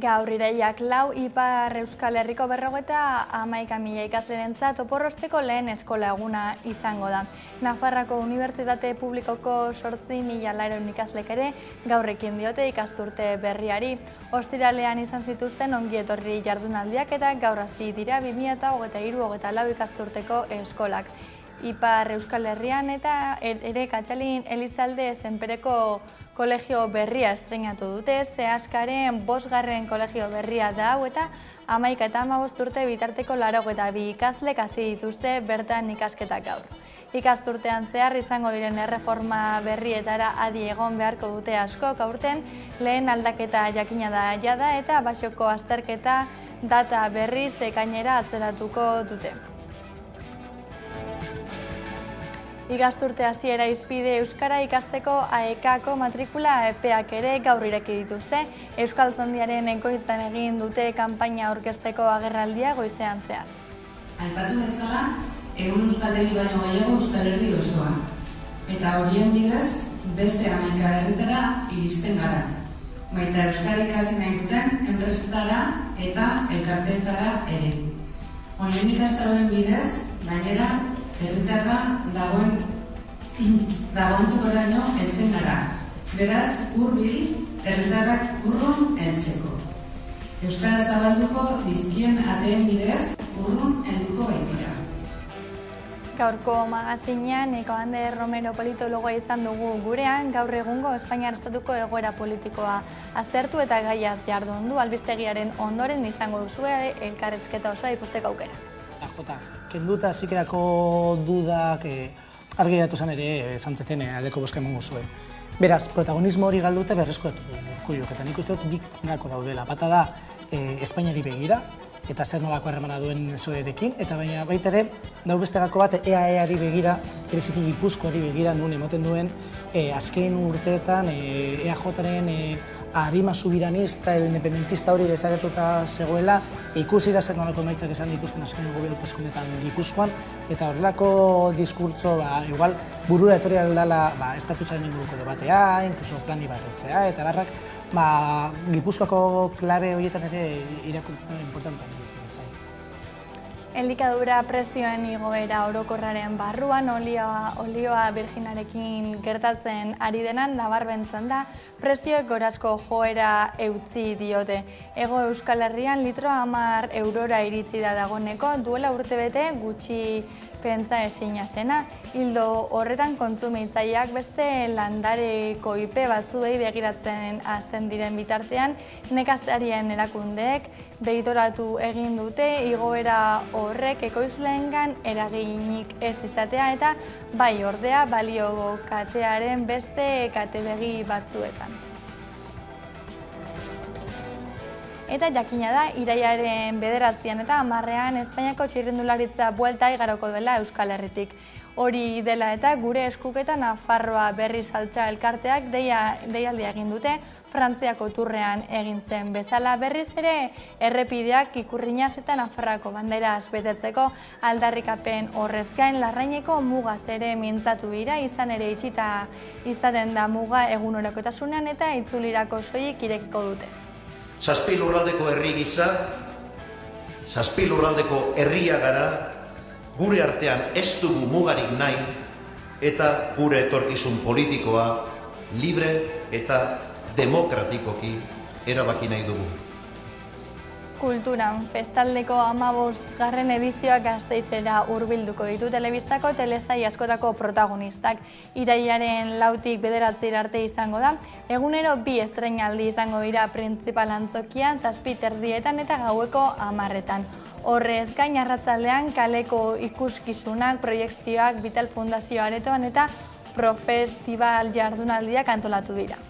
Gaur iraiak 4 Ipar Euskal Herriko 51.000 ikaslerentzat Oporrosteko lehen eskola eguna izango da. Nafarroako Unibertsitate Publikoko 8.000 ikaslek ere gaur ekin diote ikasturte berriari. Ostiralean izan zituzten ongietorri jardunaldiak eta gaur hasi dira 2023-2024 ikasturteko eskolak. Ipar Euskal Herrian eta ere Katxalin Elizalde Zenpereko kolegio berria estreinatu dute, Seaskaren 5. kolegio berria da hau eta 11 eta 15 urte bitarteko 82 ikaslek hasi dituzte bertan ikasketak gaur. Ikasturtean zehar izango diren erreforma berrietara adi egon beharko dute askok aurten, lehen aldaketa jakina da jada eta basoko azterketa data berriz ekainera atzeratuko dute. Ikasturte hasiera izpide Euskara ikasteko AEK-ko matrikula epeak ere gaur ireki dituzte. Euskaltzaindiaren egoitzan egin dute kanpaina aurkezteko agerraldia goizean zehar. Aipatu bezala, egun euskaltegi baino gehiago Euskal Herri osoan. Eta horien bidez, beste 11 herritara iristen gara. Baita euskara ikasi nahi duten enpresetara eta elkarteetara ere. Online ikastaroen bidez, gainera, herritarra dagoen tokораino heltzen gara. Beraz, hurbil, herritarrak urrun heltzeko. Euskara zabalduko dizkien ateen bidez, urrun helduko baitira. Gaurko magazinean, Eko Ander Romero politologoa izan dugu gurean, gaur egungo Espainiar Estatuko egoera politikoa aztertu eta gaiaz jardundu albistegiaren ondoren izango duzue elkarrizketa osoa ikusteko aukera. Kenduta zikerako dudak argi geratu zen ere Sánchezen aldeko bozka emango zuen. Beraz, protagonismo hori galduta berreskuratu du Urkulluk, eta nik uste dut bik nahiko daudela. Bata da Espainiari begira, eta zer nolako harremana duen PSOE-rekin, eta baita ere, dau beste gako bat EAE-ari begira, bereziki Gipuzkoari begira nun ematen duen azken urteetan EAJ-aren arima subiranista edo independentista hori desagertuta zegoela, ikusi da zer nolako emaitzak esan dituzten azken hauteskundeetan Gipuzkoan, eta horrelako diskurtso, igual, burura etorri aldala estatusaren inguruko debatea, inkluso plan ibarretzea, eta barrak, Gipuzkoako klabe horietan ere irakurtzen importantea ditzen zain. Elikadura presioen igoera orokorraren barruan olioa virginarekin gertatzen ari denan nabarmentzen da prezioek gorazko joera eutzi diote. Hego Euskal Herrian litro 10 eurora iritsi da dagoeneko duela urtebete gutxi pentsa ezina zena. Hildo horretan kontsumitzaileak beste landareko ipe batzuei begiratzen hasten diren bitartean, nekazarien erakundeek deitoratu egin dute igoera horrek ekoizleengan eraginik ez izatea eta bai ordea balio katearen beste katebegi batzuetan. Eta jakina da, iraiaren 9 eta 10 Espainiako txirrindularitza buelta igaroko dela Euskal Herritik. Hori dela eta gure eskuketa Nafarroa berriz altza elkarteak deialdia egin dute, Frantziako turrean egin zen bezala berriz ere errepideak ikurrinaz eta Nafarroako banderaz betetzeko aldarrikapen horrez gain Larraineko mugaz ere mintzatu dira, izan ere itxita izaten da muga egunerokotasunean eta itzulirako soilik irekiko dute. 7 lurraldeko herri gisa, 7 lurraldeko herria gara, gure artean ez dugu mugarik nahi eta gure etorkizun politikoa libre eta demokratikoki erabaki nahi dugu. Kulturan, Festaldeko 15. edizioak Gasteizera hurbilduko ditu telebistako telesai askotako protagonistak. Iraiaren 4-tik 9 arte izango da. Egunero 2 estreinaldi izango dira printzipal antzokian, 7:30 eta gaueko 10:00. Horrez gain arratsaldean kaleko ikuskizunak, proiekzioak, Vital Fundazio aretoan eta Profestibal jardunaldiak antolatu dira.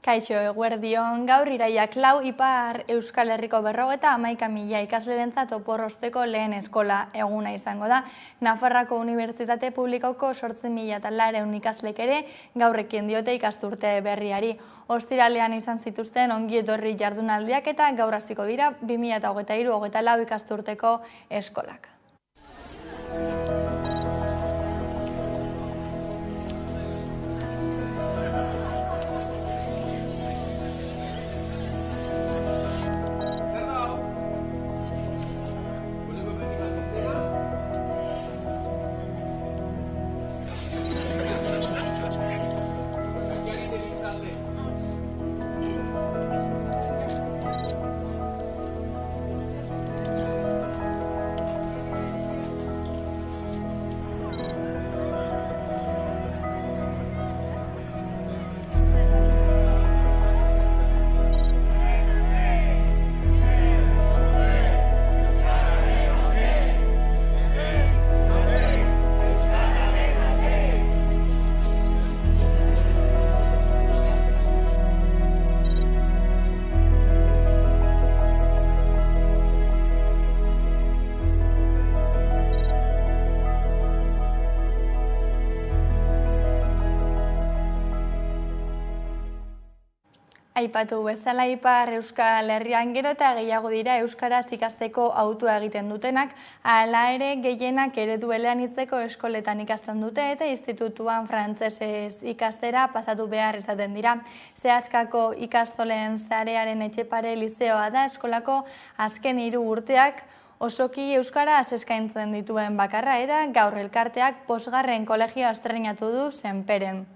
Kaixo, eguerdion, gaur iraiak 4 Ipar Euskal Herriko 51.000 ikaslerentzat oporrosteko lehen eskola eguna izango da. Nafarroako Unibertsitate Publikoko 8.400 ikaslek ere gaurrekin diote ikasturte berriari. Ostiralean izan zituzten ongi etorri jardunaldiak eta gaur hasiko dira 2023-2024 ikasturteko eskolak. Aipatu bezala Ipar Euskal Herrian gero eta gehiago dira euskaraz ikasteko autua egiten dutenak, hala ere gehienak eredu eleanitzeko eskoletan ikasten dute eta institutuan frantsesez ikastera pasatu behar izaten dira. Zehaskako ikastolen sarearen Etxepare lizeoa da eskolako azken 3 urteak osoki euskaraz eskaintzen dituen bakarra eta gaur elkarteak 5. kolegioa estreinatu du Senperen.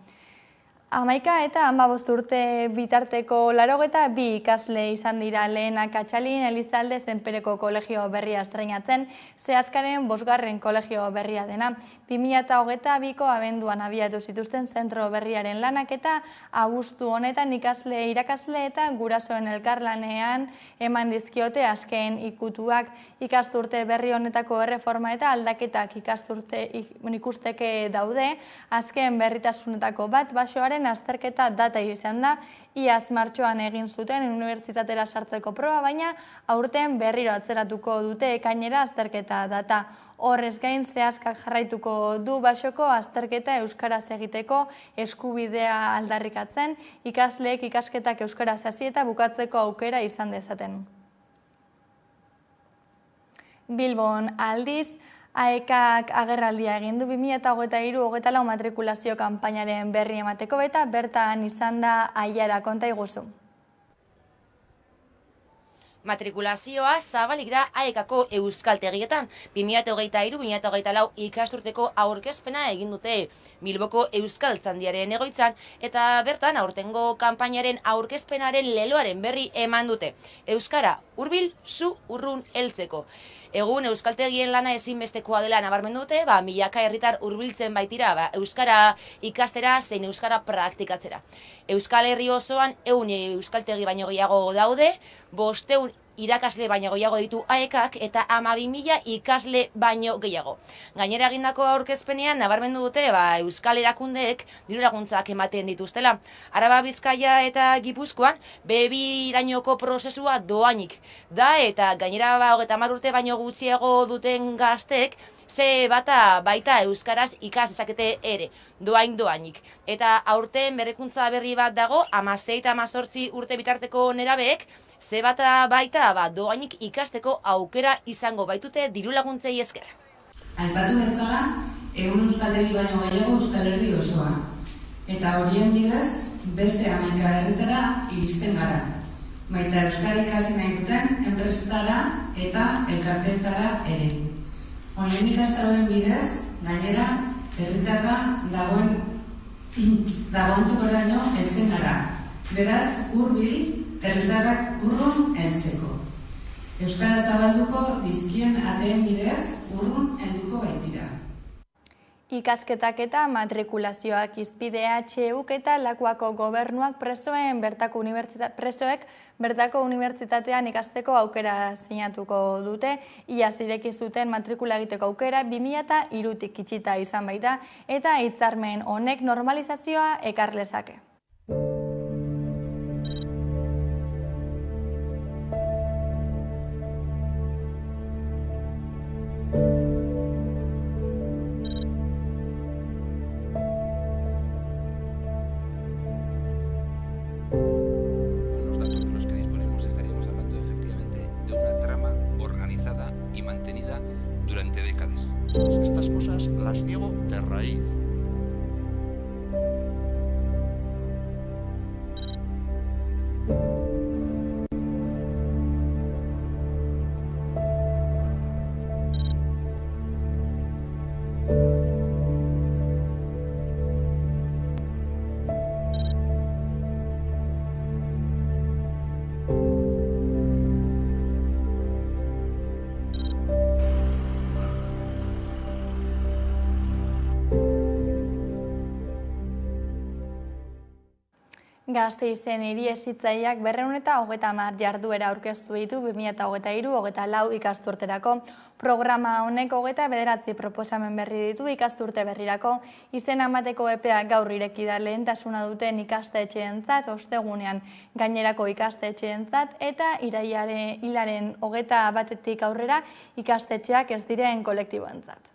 11 eta 15 urte bitarteko 82 ikasle izan dira lehenak Atxalin Elizalde Senpereko kolegio berria estreinatzen, Zehaskaren 5. kolegio berria dena. 2022ko abenduan abiatu zituzten zentro berriaren lanak eta abuztu honetan ikasle, irakasle eta gurasoen elkarlanean eman dizkiote azken ikutuak. Ikasturte berri honetako erreforma eta aldaketak ikusteke daude, azken berritasunetako bat basoaren azterketa data izan da, iaz martxoan egin zuten unibertsitatera sartzeko proba, baina aurten berriro atzeratuko dute ekainera azterketa data. Horrez gain Zehaskak jarraituko du basoko azterketa euskaraz egiteko eskubidea aldarrikatzen, ikasleek ikasketak euskaraz hasi eta bukatzeko aukera izan dezaten. Bilbon aldiz, AEKak agerraldia egin du 2023-2024 matrikulazio kanpainaren berri emateko eta bertan izan da Aiara, konta iguzu. Matrikulazioa zabalik da AEKako euskaltegietan. 2023-2024 ikasturteko aurkezpena egin dute Bilboko Euskaltzaindiaren egoitzan eta bertan aurtengo kanpainaren aurkezpenaren leloaren berri eman dute. Euskara hurbil, zu urrun heltzeko. Egun euskaltegien lana ezinbestekoa dela nabarmendu dute, milaka herritar hurbiltzen baitira euskara ikastera zein euskara praktikatzera. Euskal Herri osoan 100 euskaltegi baino gehiago daude, 500 irakasle baino gehiago ditu AEKak eta 12.000 ikasle baino gehiago. Gainera egindako aurkezpenean nabarmendu dute euskal erakundeek dirulaguntzak ematen dituztela. Araba, Bizkaia eta Gipuzkoan B2-irainoko prozesua doainik da eta gainera 30 urte baino gutxiago duten gaztek ze bata baita euskaraz ikas dezakete ere, doainik. Eta aurten berrikuntza berri bat dago, 16 eta 18 urte bitarteko nerabeek, ze bata baita doainik ikasteko aukera izango baitute dirulaguntzei esker. Aipatu bezala, 100 euskaltegi baino gehiago Euskal Herri osoa. Eta horien bidez, beste 11 herritara iristen gara. Baita euskara ikasi nahi duten enpresetara eta elkarteetara ere. Online ikastaroen bidez, gainera, herritarra dagoen txokoraino heltzen gara. Beraz, hurbil, herritarrak urrun heltzeko. Euskara zabalduko dizkien ateen bidez, urrun helduko baitira. Ikasketak eta matrikulazioak izpidea HUk eta Lakuako gobernuak presoek bertako unibertsitatean ikasteko aukera sinatuko dute. Iaz ireki zuten matrikula egiteko aukera 2003tik itxita izan baita eta hitzarmen honek normalizazioa ekar lezake. cosas las niego de raíz. Gasteizen hiri hezitzaileak 230 jarduera aurkeztu ditu 2023-24 ikasturterako. Programa honek 29 proposamen berri ditu ikasturte berrirako. Izena emateko epea gaur ireki da, lehentasuna duten ikastetxeentzat ostegunean gainerako ikastetxeentzat eta hilaren 21 aurrera ikastetxeak ez diren kolektiboentzat.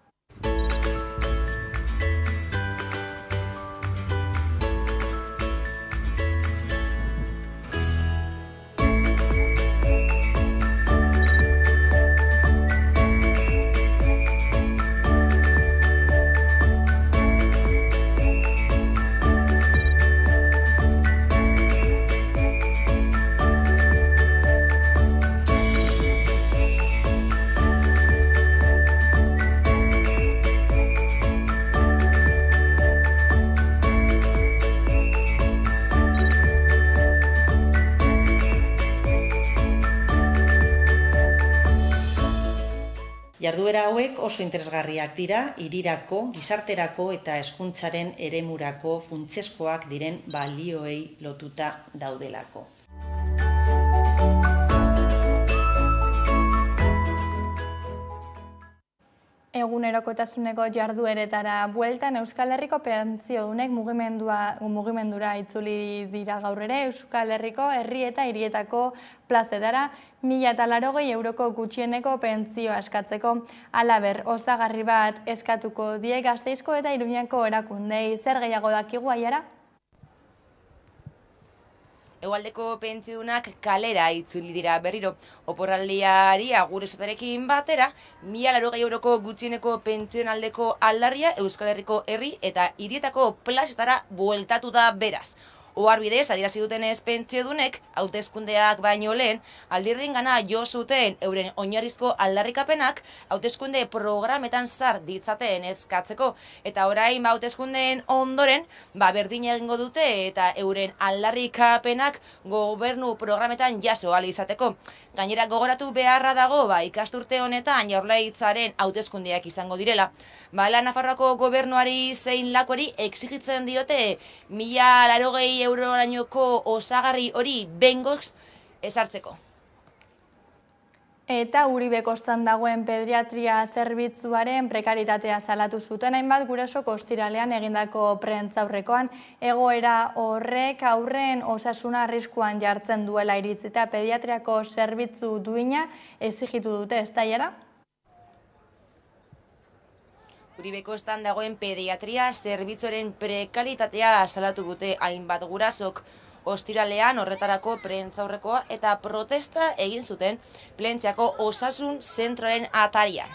Jarduera hauek oso interesgarriak dira, hirirako, gizarterako eta hezkuntzaren eremurako funtsezkoak diren balioei lotuta daudelako. Egunerokotasuneko jardueretara bueltan Euskal Herriko pentsiodunek mugimendura itzuli dira gaur ere Euskal Herriko herri eta hirietako plazetara 1.080 euroko gutxieneko pentsioa eskatzeko. Halaber, osagarri bat eskatuko die Gasteizko eta Iruñako erakundei. Zer gehiago dakigu Aiara? Hegoaldeko pentsiodunak kalera itzuli dira berriro. Oporraldiari agur esaterekin batera, 1.080 euroko gutxieneko pentsionaldeko aldarria Euskal Herriko herri eta hirietako plazetara bueltatu da beraz. Oharbidez, adierazi dutenez pentsiodunek, hauteskundeak baino lehen, aldirringana jo zuten euren oinarrizko aldarrikapenak hauteskunde programetan sar ditzaten eskatzeko. Eta orain hauteskundeen ondoren, berdin egingo dute eta euren aldarrikapenak gobernu programetan jaso ahal izateko. Gainera gogoratu beharra dago, ikasturte honetan Jaurlaritzaren hauteskundeak izango direla. Hala Nafarroako gobernuari zein lakuari exigitzen diote 1.080 eurorainoko osagarri hori behingoz ezartzeko. Eta Uribe kostan dagoen pediatria zerbitzuaren prekaritatea salatu zuten hainbat gurasok ostiralean egindako prentsaurrekoan. Egoera horrek haurren osasuna arriskuan jartzen duela iritzita pediatriako zerbitzu duina exigitu dute, ez da Aiara? Uribe kostan dagoen pediatria zerbitzuaren prekaritatea salatu dute hainbat gurasok. Ostiralean horretarako prentsaurrekoa eta protesta egin zuten Plentziako osasun zentroaren atarian.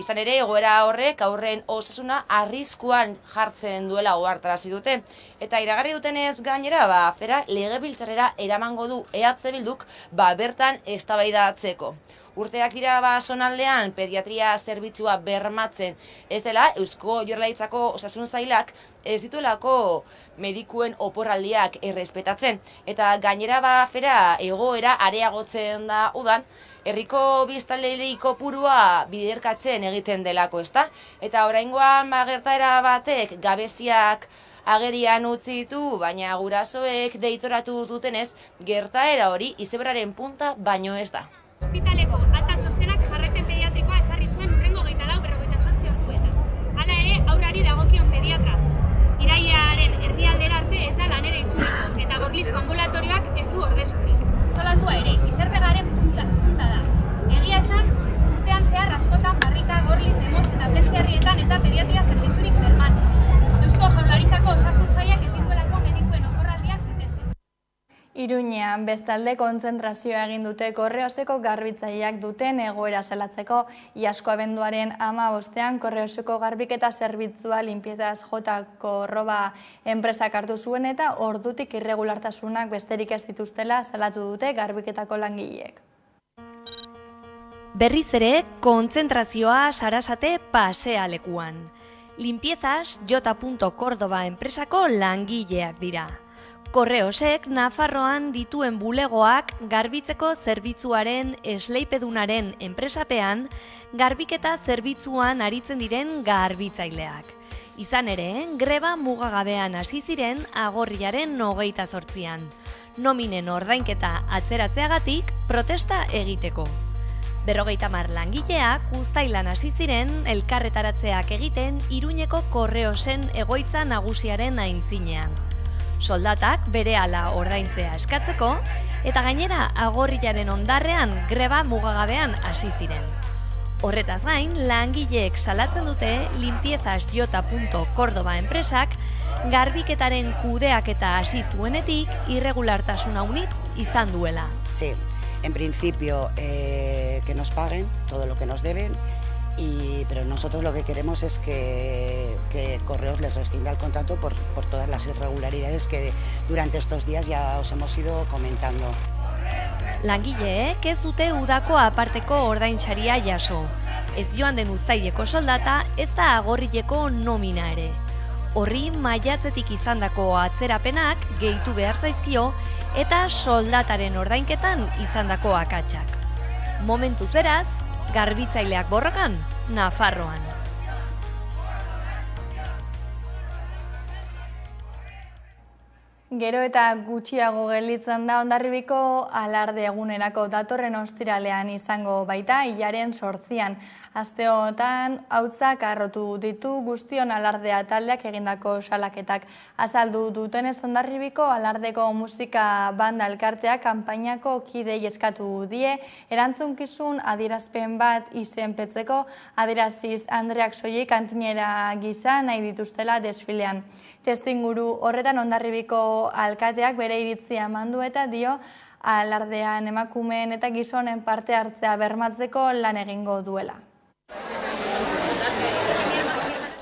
Izan ere, egoera horrek haurren osasuna arriskuan jartzen duela ohartarazi dute. Eta iragarri dutenez gainera, afera legebiltzarrera eramango du EH Bilduk bertan eztabaidatzeko. Urteak dira zonaldean pediatria zerbitzua bermatzen ez dela Eusko Jaurlaritzako osasun sailak ez dituelako medikuen oporraldiak errespetatzen. Eta gainera afera egoera areagotzen da udan, herriko biztanleri kopurua biderkatzen egiten delako, ezta? Eta oraingoan gertaera batek gabeziak agerian utzi ditu, baina gurasoek deitoratu dutenez, gertaera hori izeberaren punta baino ez da. Ospitaleko alta txostenak jarraipen pediatrikoa ezarri zuen hurrengo 24-48 orduetan. Hala ere, haurrari dagokion pediatra. Irailaren erdialdera arte ez da lanera itzuliko, eta Gorlizko ambulatorioak ez du ordezkorik. Antolatua ere, Izerpegaren punta da. Egia esan, urtean zehar askotan Barrika, Gorliz, Demos eta Plentziarrietan ez da pediatria zerbitzurik bermatzen. Eusko Jaurlaritzako osasun sailak ez dituelako medikuen oporraldiak betetzen. Iruñean bestalde kontzentrazioa egin dute Korreoseko garbitzaileak duten egoera salatzeko. Iazko abenduaren 15ean Korreoseko garbiketa zerbitzua Limpiezas Jotako roba enpresak hartu zuen eta ordutik irregulartasunak besterik ez dituztela salatu dute garbiketako langileek. Berriz ere, kontzentrazioa Sarasate pasealekuan. Limpiezas J.Córdoba enpresako langileak dira. Korreosek Nafarroan dituen bulegoak garbitzeko zerbitzuaren esleipedunaren enpresapean garbiketa zerbitzuan aritzen diren garbitzaileak. Izan ere, greba mugagabean hasi ziren agorriaren 28an. Nominen ordainketa atzeratzeagatik protesta egiteko. 50 langileak uztailan hasi ziren elkarretaratzeak egiten Iruñeko Korreosen egoitza nagusiaren aintzinean. Soldatak berehala ordaintzea eskatzeko eta gainera agorriaren ondarrean greba mugagabean hasi ziren. Horretaz gain, langileek salatzen dute Limpiezas J.Córdoba enpresak garbiketaren kudeaketa hasi zuenetik irregulartasuna unit izan duela. Sí, en principio que nos paguen todo lo que nos deben. Pero nosotros lo que queremos es que Correos les rescinda el contrato por todas las irregularidades que durante estos días ya os hemos ido comentando. Langileek ez dute udako aparteko ordainsaria jaso. Ez joan den uztaileko soldata, ez da agorrileko nomina ere. Horri maiatzetik izandako atzerapenak gehitu behar zaizkio eta soldataren ordainketan izandako akatsak. Momentuz beraz, garbitzaileak borrokan, Nafarroan. Gero eta gutxiago gelditzen da Hondarribiko alarde egunerako datorren ostiralean izango baita, hilaren 8an. Aste honetan, hautzak arrotu ditu guztion alardea taldeak egindako salaketak. Azaldu dutenez Hondarribiko alardeko musika banda elkarteak kanpainako kidei eskatu die, erantzunkizun adierazpen bat izenpetzeko adieraziz Andreak soilik kantinera gisa nahi dituztela desfilean. Testinguru horretan Hondarribiko alkateak bere iritzia emandu eta dio alardean emakumeen eta gizonen parte hartzea bermatzeko lan egingo duela.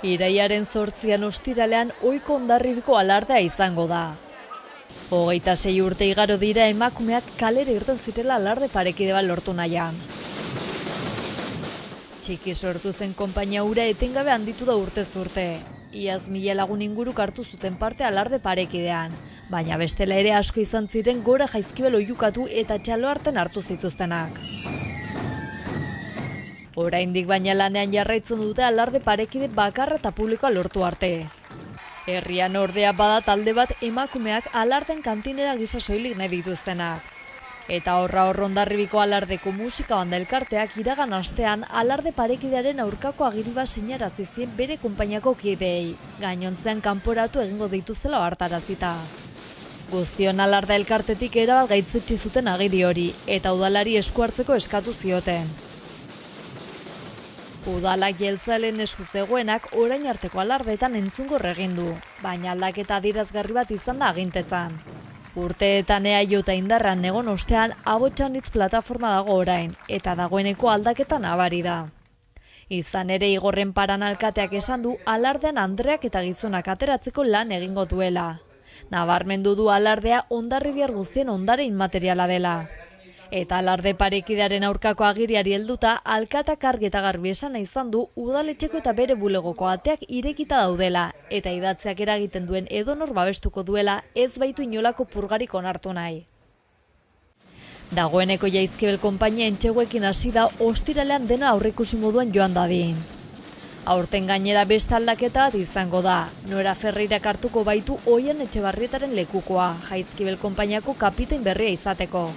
Iraiaren 8an ostiralean ohiko Hondarribiko alardea izango da. 26 urte igaro dira emakumeak kalera irten zirela alarde parekide bat lortu nahian. Txiki sortu zen konpainia hura etengabe handitu da urtez urte. Iaz 1000 lagun inguruk hartu zuten parte alarde parekidean, baina bestela ere asko izan ziren gora jaizkibel oihukatu eta txalo harten hartu zituztenak. Oraindik baina lanean jarraitzen dute alarde parekide bakarra eta publikoa lortu arte. Herrian ordea bada talde bat emakumeak alarden kantinera gisa soilik nahi dituztenak. Eta horra Hondarribiko alardeko musika banda elkarteak iragan astean alarde parekidearen aurkako agiri bat sinarazi zien bere konpainiako kideei, gainontzean kanporatu egingo dituztela ohartarazita. Guztion alarde elkartetik erabat gaitzetsi zuten agiri hori eta udalari esku hartzeko eskatu zioten. Udalak jeltzalen esku zegoenak orain arteko alardeetan entzungor egin du, baina aldaketa adierazgarri bat izan da agintetzan. Urteetan EAJ eta indarran egon ostean Abotsanitz plataforma dago orain, eta dagoeneko aldaketan nabari da. Izan ere Igorren Paran alkateak esan du alardean Andreak eta gizonak ateratzeko lan egingo duela. Nabarmendu du alardea hondarribiar guztien ondare inmateriala dela. Eta alarde parekidearen aurkako agiriari helduta, alkatak argi eta garbi esan izan du udaletxeko eta bere bulegoko ateak irekita daudela, eta idatzeak eragiten duen edonor babestuko duela ez baitu inolako purgarik onartu nahi. Dagoeneko Jaizkibel konpainia entxeguekin hasi da ostiralean dena aurreikusi moduan joan dadin. Aurten gainera beste aldaketa bat izango da, Nora Ferreirak hartuko baitu Oian Etxebarrietaren lekukoa, Jaizkibel konpainiako kapitain berria izateko.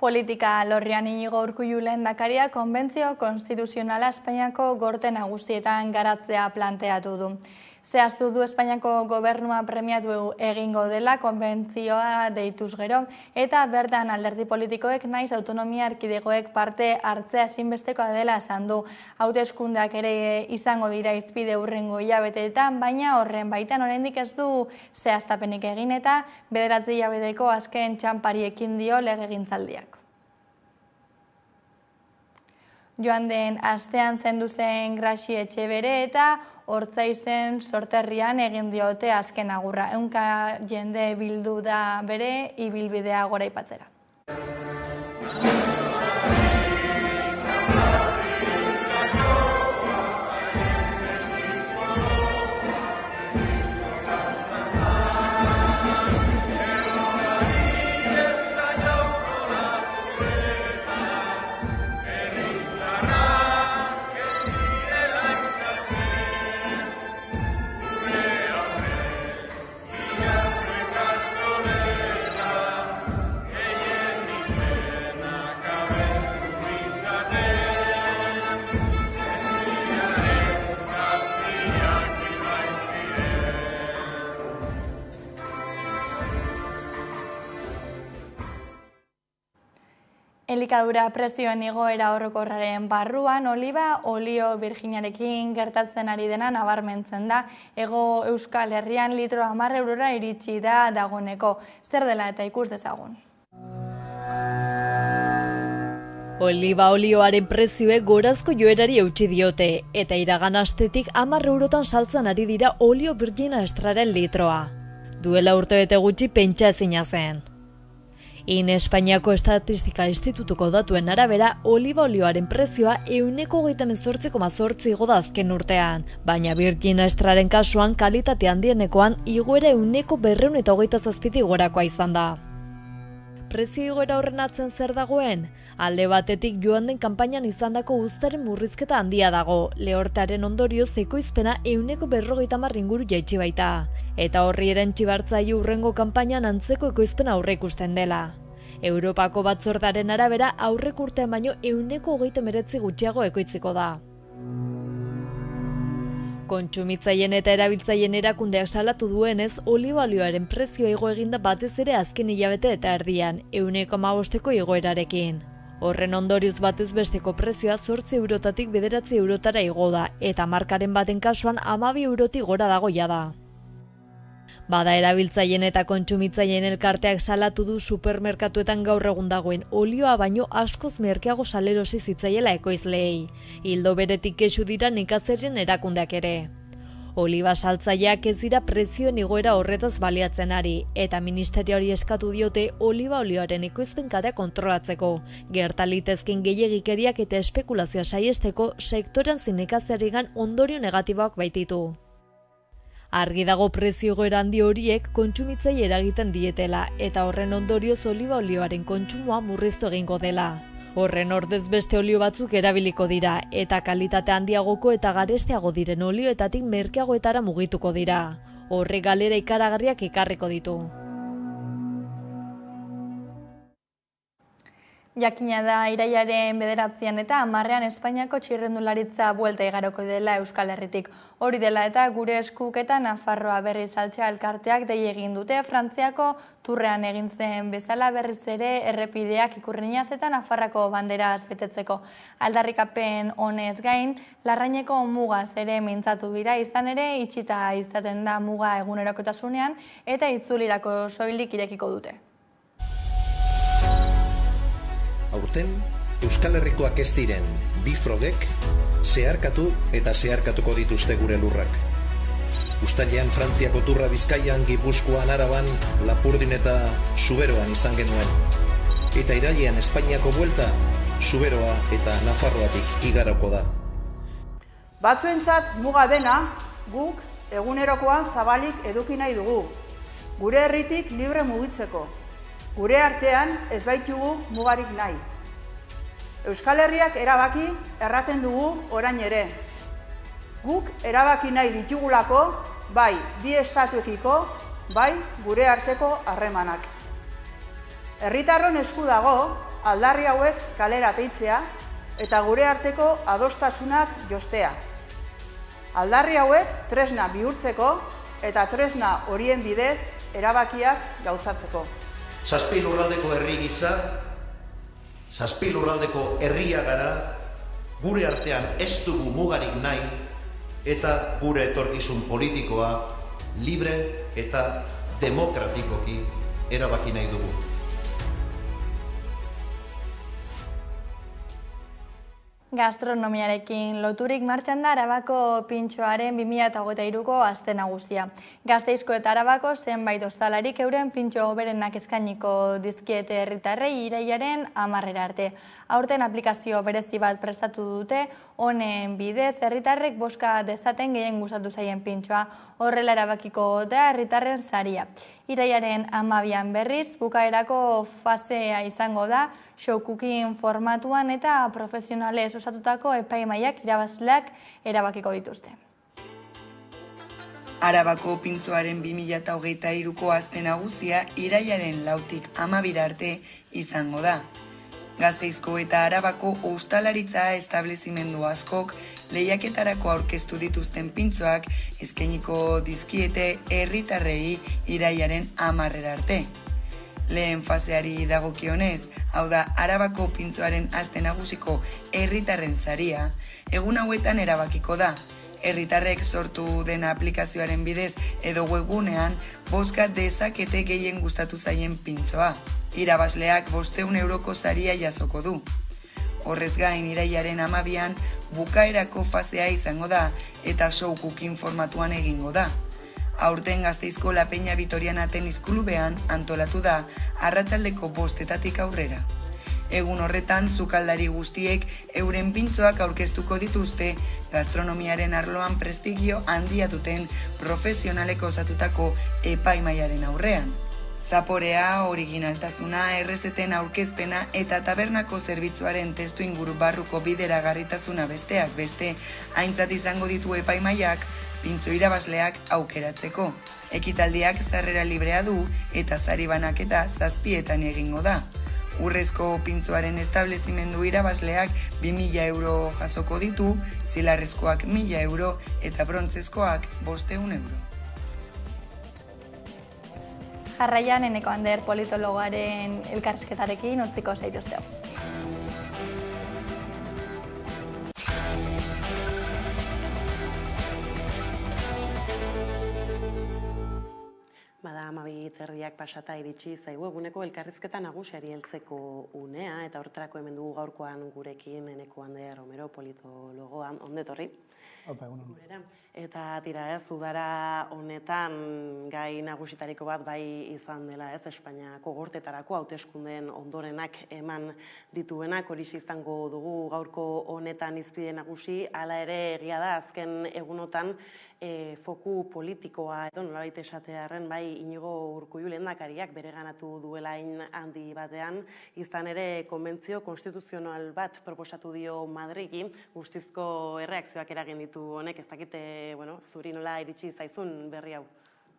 Politika alorrean Inigo Urkullu lehendakaria konbentzio konstituzionala Espainiako gorte nagusietan garatzea planteatu du. Zehaztu du Espainiako gobernua premiatu egingo dela konbentzioa deituz gero, eta bertan alderdi politikoek naiz autonomia erkidegoek parte hartzea ezinbestekoa dela esan du. Hauteskundeak ere izango dira hizpide hurrengo hilabeteetan, baina horren baitan oraindik ez du zehaztapenik egin eta 9 hilabeteko azken txanpari ekin dio legegintzaldiak. Joan den astean zendu zen Graxi Etxebere eta Ortzaizen sorterrian egin diote azken agurra. 100 jende bildu da bere ibilbidea goraipatzera. Elikadura prezioen igoera orokorraren barruan, oliba olio birjinarekin gertatzen ari dena nabarmentzen da. Hego Euskal Herrian litro 10 eurora iritsi da dagoeneko. Zer dela eta ikus dezagun. Oliba olioaren prezioek gorazko joerari eutsi diote, eta iragan astetik 10 eurotan saltzen ari dira olio birjina estraren litroa. Duela urtebete gutxi pentsa ezina zen. Espainiako Estatistika Institutuko datuen arabera, oliba olioaren prezioa 128,8 igo da azken urtean, baina Virgin Extraren kasuan kalitate handienekoan igoera 227 igorakoa izan da. Prezio igoera horren atzen zer dagoen? Alde batetik joan den kanpainan izandako uztaren murrizketa handia dago, lehortearen ondorioz ekoizpena 150 inguru jaitsi baita. Eta horri erantsi bartzaio hurrengo kanpainan antzeko ekoizpena aurreikusten dela. Europako batzordaren arabera aurrek urtean baino 139 gutxiago ekoitziko da. Kontsumitzaileen eta erabiltzaileen erakundeak salatu duenez, oliba olioaren prezioa igo eginda batez ere azken hilabete eta erdian, 1,5ko igoerarekin. Horren ondorioz batez besteko prezioa 8 eurotatik 9 eurotara igo da, eta markaren baten kasuan 12 eurotik gora dago jada. Bada erabiltzaileen eta kontsumitzaileen elkarteak salatu du supermerkatuetan gaur egun dagoen olioa baino askoz merkeago salerosi zitzaiela ekoizleei. Ildo beretik kexu dira nekazarien erakundeak ere. Oliba saltzaileak ez dira prezioen igoera horretaz baliatzen ari, eta ministerioari eskatu diote oliba olioaren ekoizpenkadea kontrolatzeko, gerta litezken gehiegikeriak eta espekulazioa saiesteko sektorean zinekazarigan ondorio negatiboak baititu. Argi dago prezio igoera handi horiek kontsumitzaile eragiten dietela, eta horren ondorioz oliba olioaren kontsumoa murriztu egingo dela. Horren ordez beste olio batzuk erabiliko dira, eta kalitate handiagoko eta garestiago diren olioetatik merkeagoetara mugituko dira. Horre galera ikaragarriak ekarriko ditu. Jakina da irailaren 9 eta 10 Espainiako txirrendularitza buelta igaroko dela Euskal Herritik. Hori dela eta gure eskuk eta Nafarroa berriz saltzea elkarteak dei egin dute Frantziako turrean egin zen bezala berriz ere errepideak ikurrinaz eta Nafarrako banderaz betetzeko. Aldarrikapen honez gain, Larraineko mugaz ere mintzatu dira, izan ere itxita izaten da muga egunerokotasunean eta itzulirako soilik irekiko dute. Aurten, Euskal Herrikoak ez diren bi frogek zeharkatu eta zeharkatuko dituzte gure lurrak. Uztailean Frantziako turra Bizkaian, Gipuzkoan, Araban, Lapurdin eta Zuberoan izan genuen. Eta irailean Espainiako buelta, Zuberoa eta Nafarroatik igaroko da. Batzuentzat muga dena, guk egunerokoan zabalik eduki nahi dugu. Gure herritik libre mugitzeko. Gure artean ez baitugu mugarik nahi. Euskal Herriak erabaki erraten dugu orain ere. Guk erabaki nahi ditugulako, bai bi estatuekiko, bai gure arteko harremanak. Herritarron esku dago aldarri hauek kalera ateitzea eta gure arteko adostasunak jostea. Aldarri hauek tresna bihurtzeko eta tresna horien bidez erabakiak gauzatzeko. Zazpi lurraldeko herri gisa, zazpi lurraldeko herria gara, gure artean ez dugu mugarik nahi eta gure etorkizun politikoa libre eta demokratikoki erabaki nahi dugu. Gastronomiarekin loturik martxan da Arabako pintxoaren 2023ko aste nagusia. Gasteizko eta Arabako zenbait ostalarik euren pintxo hoberenak eskainiko dizkiete herritarrei irailaren 10 arte. Aurten aplikazio berezi bat prestatu dute, honen bidez herritarrek bozka dezaten gehien gustatu zaien pintxoa, horrela erabakiko da herritarren saria. Irailaren 12an berriz, bukaerako fasea izango da, show cooking formatuan eta profesionalez osatutako epaimahaiak irabazleak erabakiko dituzte. Arabako pintxoaren 2023ko aste nagusia irailaren 4tik 12 arte izango da. Gasteizko eta Arabako ostalaritza establezimendu askok lehiaketarako aurkeztu dituzten pintxoak eskainiko dizkiete herritarrei irailaren 10 arte. Lehen faseari dagokionez, hau da Arabako pintxoaren aste nagusiko herritarren saria, egun hauetan erabakiko da. Herritarrek sortu den aplikazioaren bidez edo webgunean bozka dezakete gehien gustatu zaien pintxoa. Irabazleak 500 euroko saria jasoko du. Horrez gain irailaren 12an bukaerako fasea izango da eta show cooking formatuan egingo da. Aurten Gasteizko La Peña Vitoriana Tenis Klubean antolatu da arratsaldeko 5etatik aurrera. Egun horretan sukaldari guztiek euren pintxoak aurkeztuko dituzte gastronomiaren arloan prestigio handia duten profesionalek osatutako epaimahaiaren aurrean. Zaporea, originaltasuna, errezeten aurkezpena eta tabernako zerbitzuaren testu inguru barruko bideragarritasuna besteak beste aintzat izango ditu epaimahaiak pintxo irabazleak aukeratzeko. Ekitaldiak sarrera librea du eta sari banaketa 7etan egingo da. Urrezko pintxoaren establezimendu irabazleak 2000 euro jasoko ditu, zilarrezkoak 1000 euro eta brontzezkoak 500 euro. Jarraian Eneko Ander politologaren elkarrizketarekin utziko zaituzteo. Bada 12:30 pasata iritsi zaigu eguneko elkarrizketa nagusiari heltzeko unea eta horretarako hemen dugu gaurkoan gurekin Eneko Ander Romero politologoa. Ondetorri. Opa, egunon. Eta tira ez, udara honetan gai nagusitariko bat bai izan dela ez, Espainiako gortetarako hauteskundeen ondorenak eman dituenak, hori izango dugu gaurko honetan hizpide nagusi, hala ere egia da azken egunotan foku politikoa edo nolabait esatearren bai Inigo Urkullu lehendakariak bereganatu duela hain handi batean, izan ere konbentzio konstituzional bat proposatu dio Madridi, guztizko erreakzioak eragin ditu honek, ez dakite, zuri nola iritsi zaizun berri hau?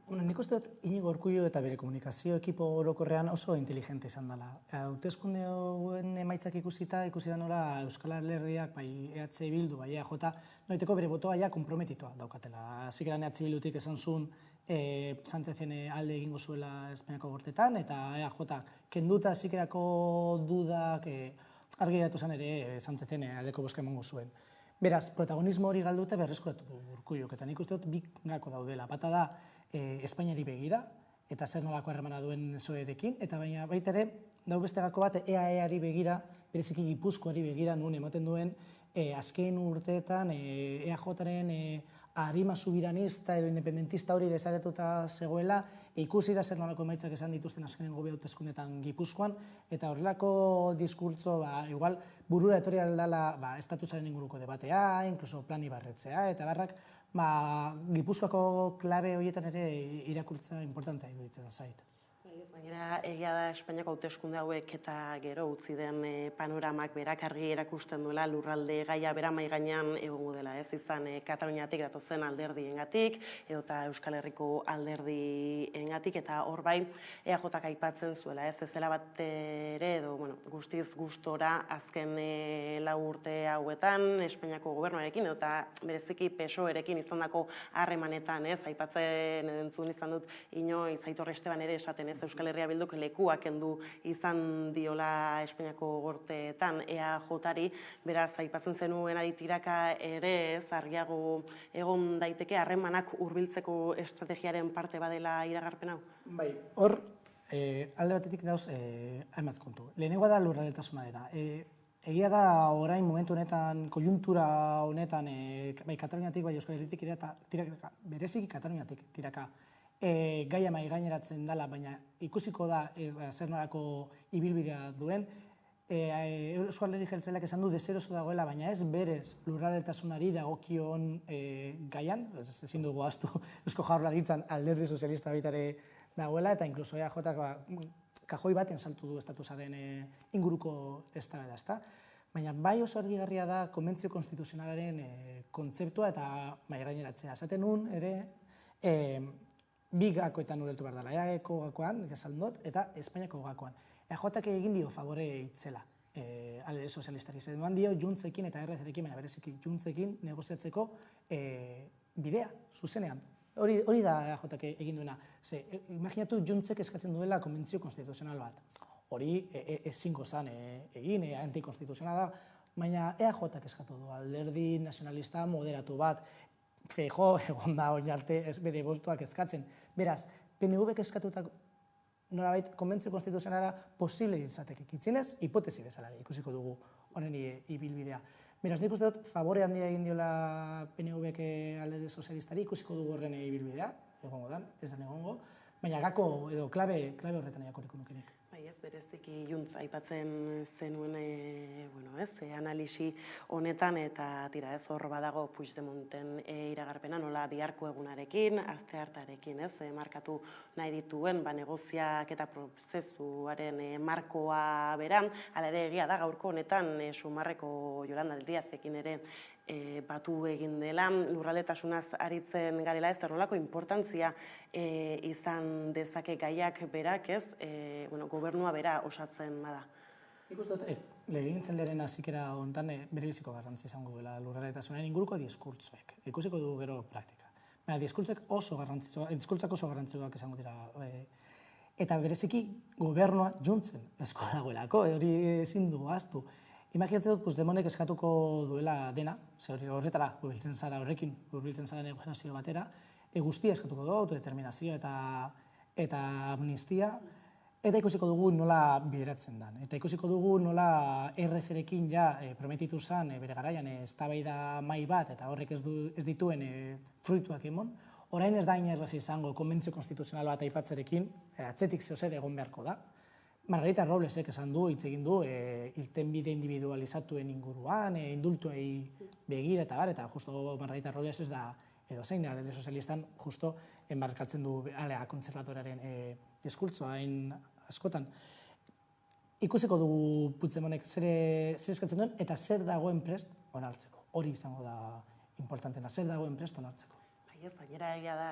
Nik uste dut Inigo Urkullu eta bere komunikazio ekipo orokorrean oso inteligente izan dela. Hauteskunde hauen emaitzak ikusi da nola Euskal Alderdiak, bai EH Bildu, bai EAJ, noiteko bere botoa ja komprometitua daukatela. Zikeran EH Bildutik esan zuen Sánchezen alde egingo zuela Espainiako gortetan, eta EAJ kenduta zikerako dudak argi geratu zen ere Sánchezen aldeko bozka emango zuen. Beraz, protagonismo hori galduta berreskuratu du Urkulluk, eta nik uste dut bi gako daudela. Bata da Espainiari begira, eta zer nolako harremana duen PSOE-rekin, eta baina baita ere, dau beste gako bat EAE-ari begira, bereziki Gipuzkoari begira nun ematen duen azken urteetan EAJ-aren arima subiranista edo independentista hori desagertuta zegoela, ikusi da zer nolako emaitzak esan dituzten azkenengo bi hauteskundeetan Gipuzkoan, eta horrelako diskurtso, igual, burura etorri aldala estatusaren inguruko debatea, inkluso plan ibarretzea, eta barrak, Gipuzkoako klabe horietan ere irakurtza importantea iruditzen da zait. Ez Gainera, egia da Espainiako hauteskunde hauek eta gero utzi den panoramak berak argi erakusten duela lurralde gaia bera mahai gainean egongo dela, ez izan Kataluniatik datozen alderdiengatik edota Euskal Herriko alderdiengatik, eta hor bai EAJak aipatzen zuela, ez zela bat ere edo guztiz gustora azken 4 urte hauetan Espainiako gobernuarekin eta bereziki PSOErekin izandako harremanetan, ez aipatzen entzun izan dut inoiz Aitor Esteban ere esaten, ez Euskal Herria Bilduk lekuak kendu izan diola Espainiako gorteetan EAJari, beraz aipatzen zenuenari tiraka ere ez argiago egon daiteke harremanak hurbiltzeko estrategiaren parte badela iragarpen hau? Bai, hor alde batetik dauz hainbat kontu. Lehenengoa da lurraldetasunarena. Egia da orain momentu honetan, konjuntura honetan, bai Kataluniatik, bai Euskal Herritik tiraka, bereziki Kataluniatik tiraka, gaia mai gaineratzen dela, baina ikusiko da zer nolako ibilbidea duen. Eusko Alderdi Jeltzaleak esan du deseroso dagoela, baina ez berez lurraldetasunari dagokion gaian, ezin dugu ahaztu Eusko Jaurlaritzan Alderdi Sozialista baitare dagoela, eta inkluso EAJak kajoi baten saltu du estatusaren inguruko eztabaida, ezta? Baina bai oso argigarria da konbentzio konstituzionalaren kontzeptua eta mahai gaineratzea. Esaten nun ere bi gakoetan ureltu behar dela, EAeko gakoan, esan dut, eta Espainiako gakoan. EAJak egin dio favore itzela alderdi sozialistari. Zeduan dio Juntzekin eta RC-rekin, baina bereziki Juntzekin negoziatzeko bidea, zuzenean. Hori da EAJak egin duena. Imaginatu Juntzek eskatzen duela konbentzio konstituzional bat. Hori ezingo zan egin, antikonstituzionala da, baina EAJak eskatu du alderdi nazionalista moderatu bat. Feijóo egon da oin arte ez bere bostuak eskatzen. Beraz, PNVk eskatutak norabait konbentzio konstituzionala posible izateke kitzinez, hipotesi bezala ikusiko dugu honen ibilbidea. Beraz, nik uste dut favore handia egin diola PNVk alderdi sozialistari, ikusiko dugu horren ibilbidea, egongo dan, ez da egongo, baina gako edo klabe horretan iakoriko nukenek. Bai, ez bereziki Juntz aipatzen zenuen analisi honetan eta tira ez hor badago Puigdemonten iragarpena nola biharko egunarekin, asteartearekin, ez markatu nahi dituen negoziak eta prozesuaren markoa beran, hala ere egia da gaurko honetan Sumarreko Yolanda Díazekin ere batu egin dela, lurraldetasunaz aritzen garela, ez nolako importantzia izan dezake gaiak berak, ez, gobernua bera osatzen bada. Nik uste dut, legegintzen lehen hazikera honetan berebiziko garrantzi izango duela lurraldetasunaren inguruko diskurtzoek. Ikusiko dugu gero praktika. Baina diskurtzak oso garrantzitsuak izango dira. Eta bereziki gobernua Juntzen esko dagoelako, hori ezin dugu ahaztu. Imaginatzen dut, Puigdemontek eskatuko duela dena, horretara, hurbiltzen zara horrekin, hurbiltzen zara negoziazio batera, guztia eskatuko du, autodeterminazio eta amnistia, eta ikusiko dugu nola bideratzen den. Eta ikusiko dugu nola RC-rekin ja prometitu zen bere garaian eztabaida mahai bat, eta horrek ez dituen fruituak emon, orain ez da inaz izango konbentzio konstituzional bat aipatzerekin, atzetik zehozer egon beharko da. Margarita Roblesek esan du, hitz egin du, irtenbide individualizatuen inguruan, indultuei begira eta bar, eta justo Margarita Robles ez da, edo zein alderdi sozialistan, justo enmarkatzen du kontserbatoraren diskurtsoa hain askotan. Ikusiko dugu Puigdemontek zer eskatzen duen, eta zer dagoen prest onartzeko. Hori izango da importantena, zer dagoen prest onartzeko. Gainera egia da,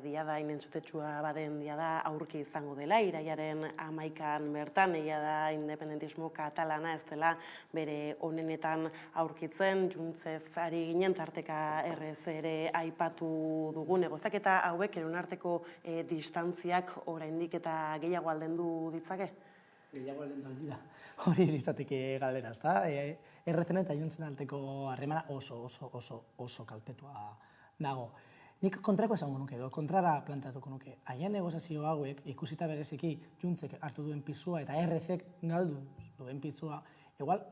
diada inentzutetxua baden diada aurki izango dela, iraiaren 11an bertan, egia da independentismo katalana ez dela bere onenetan aurkitzen, Juntzez ari ginen tarteka RC ere aipatu dugu negozaketa hauek erunarteko distantziak oraindik eta gehiago aldendu ditzake? Gehiago aldendu aldira, hori litzateke galdera, ezta? RC-en eta Juntzen arteko harremana oso kaltetua dago. Nik kontrako esango nuke edo, kontrara planteatuko nuke. Haien negoziazio hauek ikusita bereziki Juntzek hartu duen pisua eta RC-ek galdu duen pisua, igual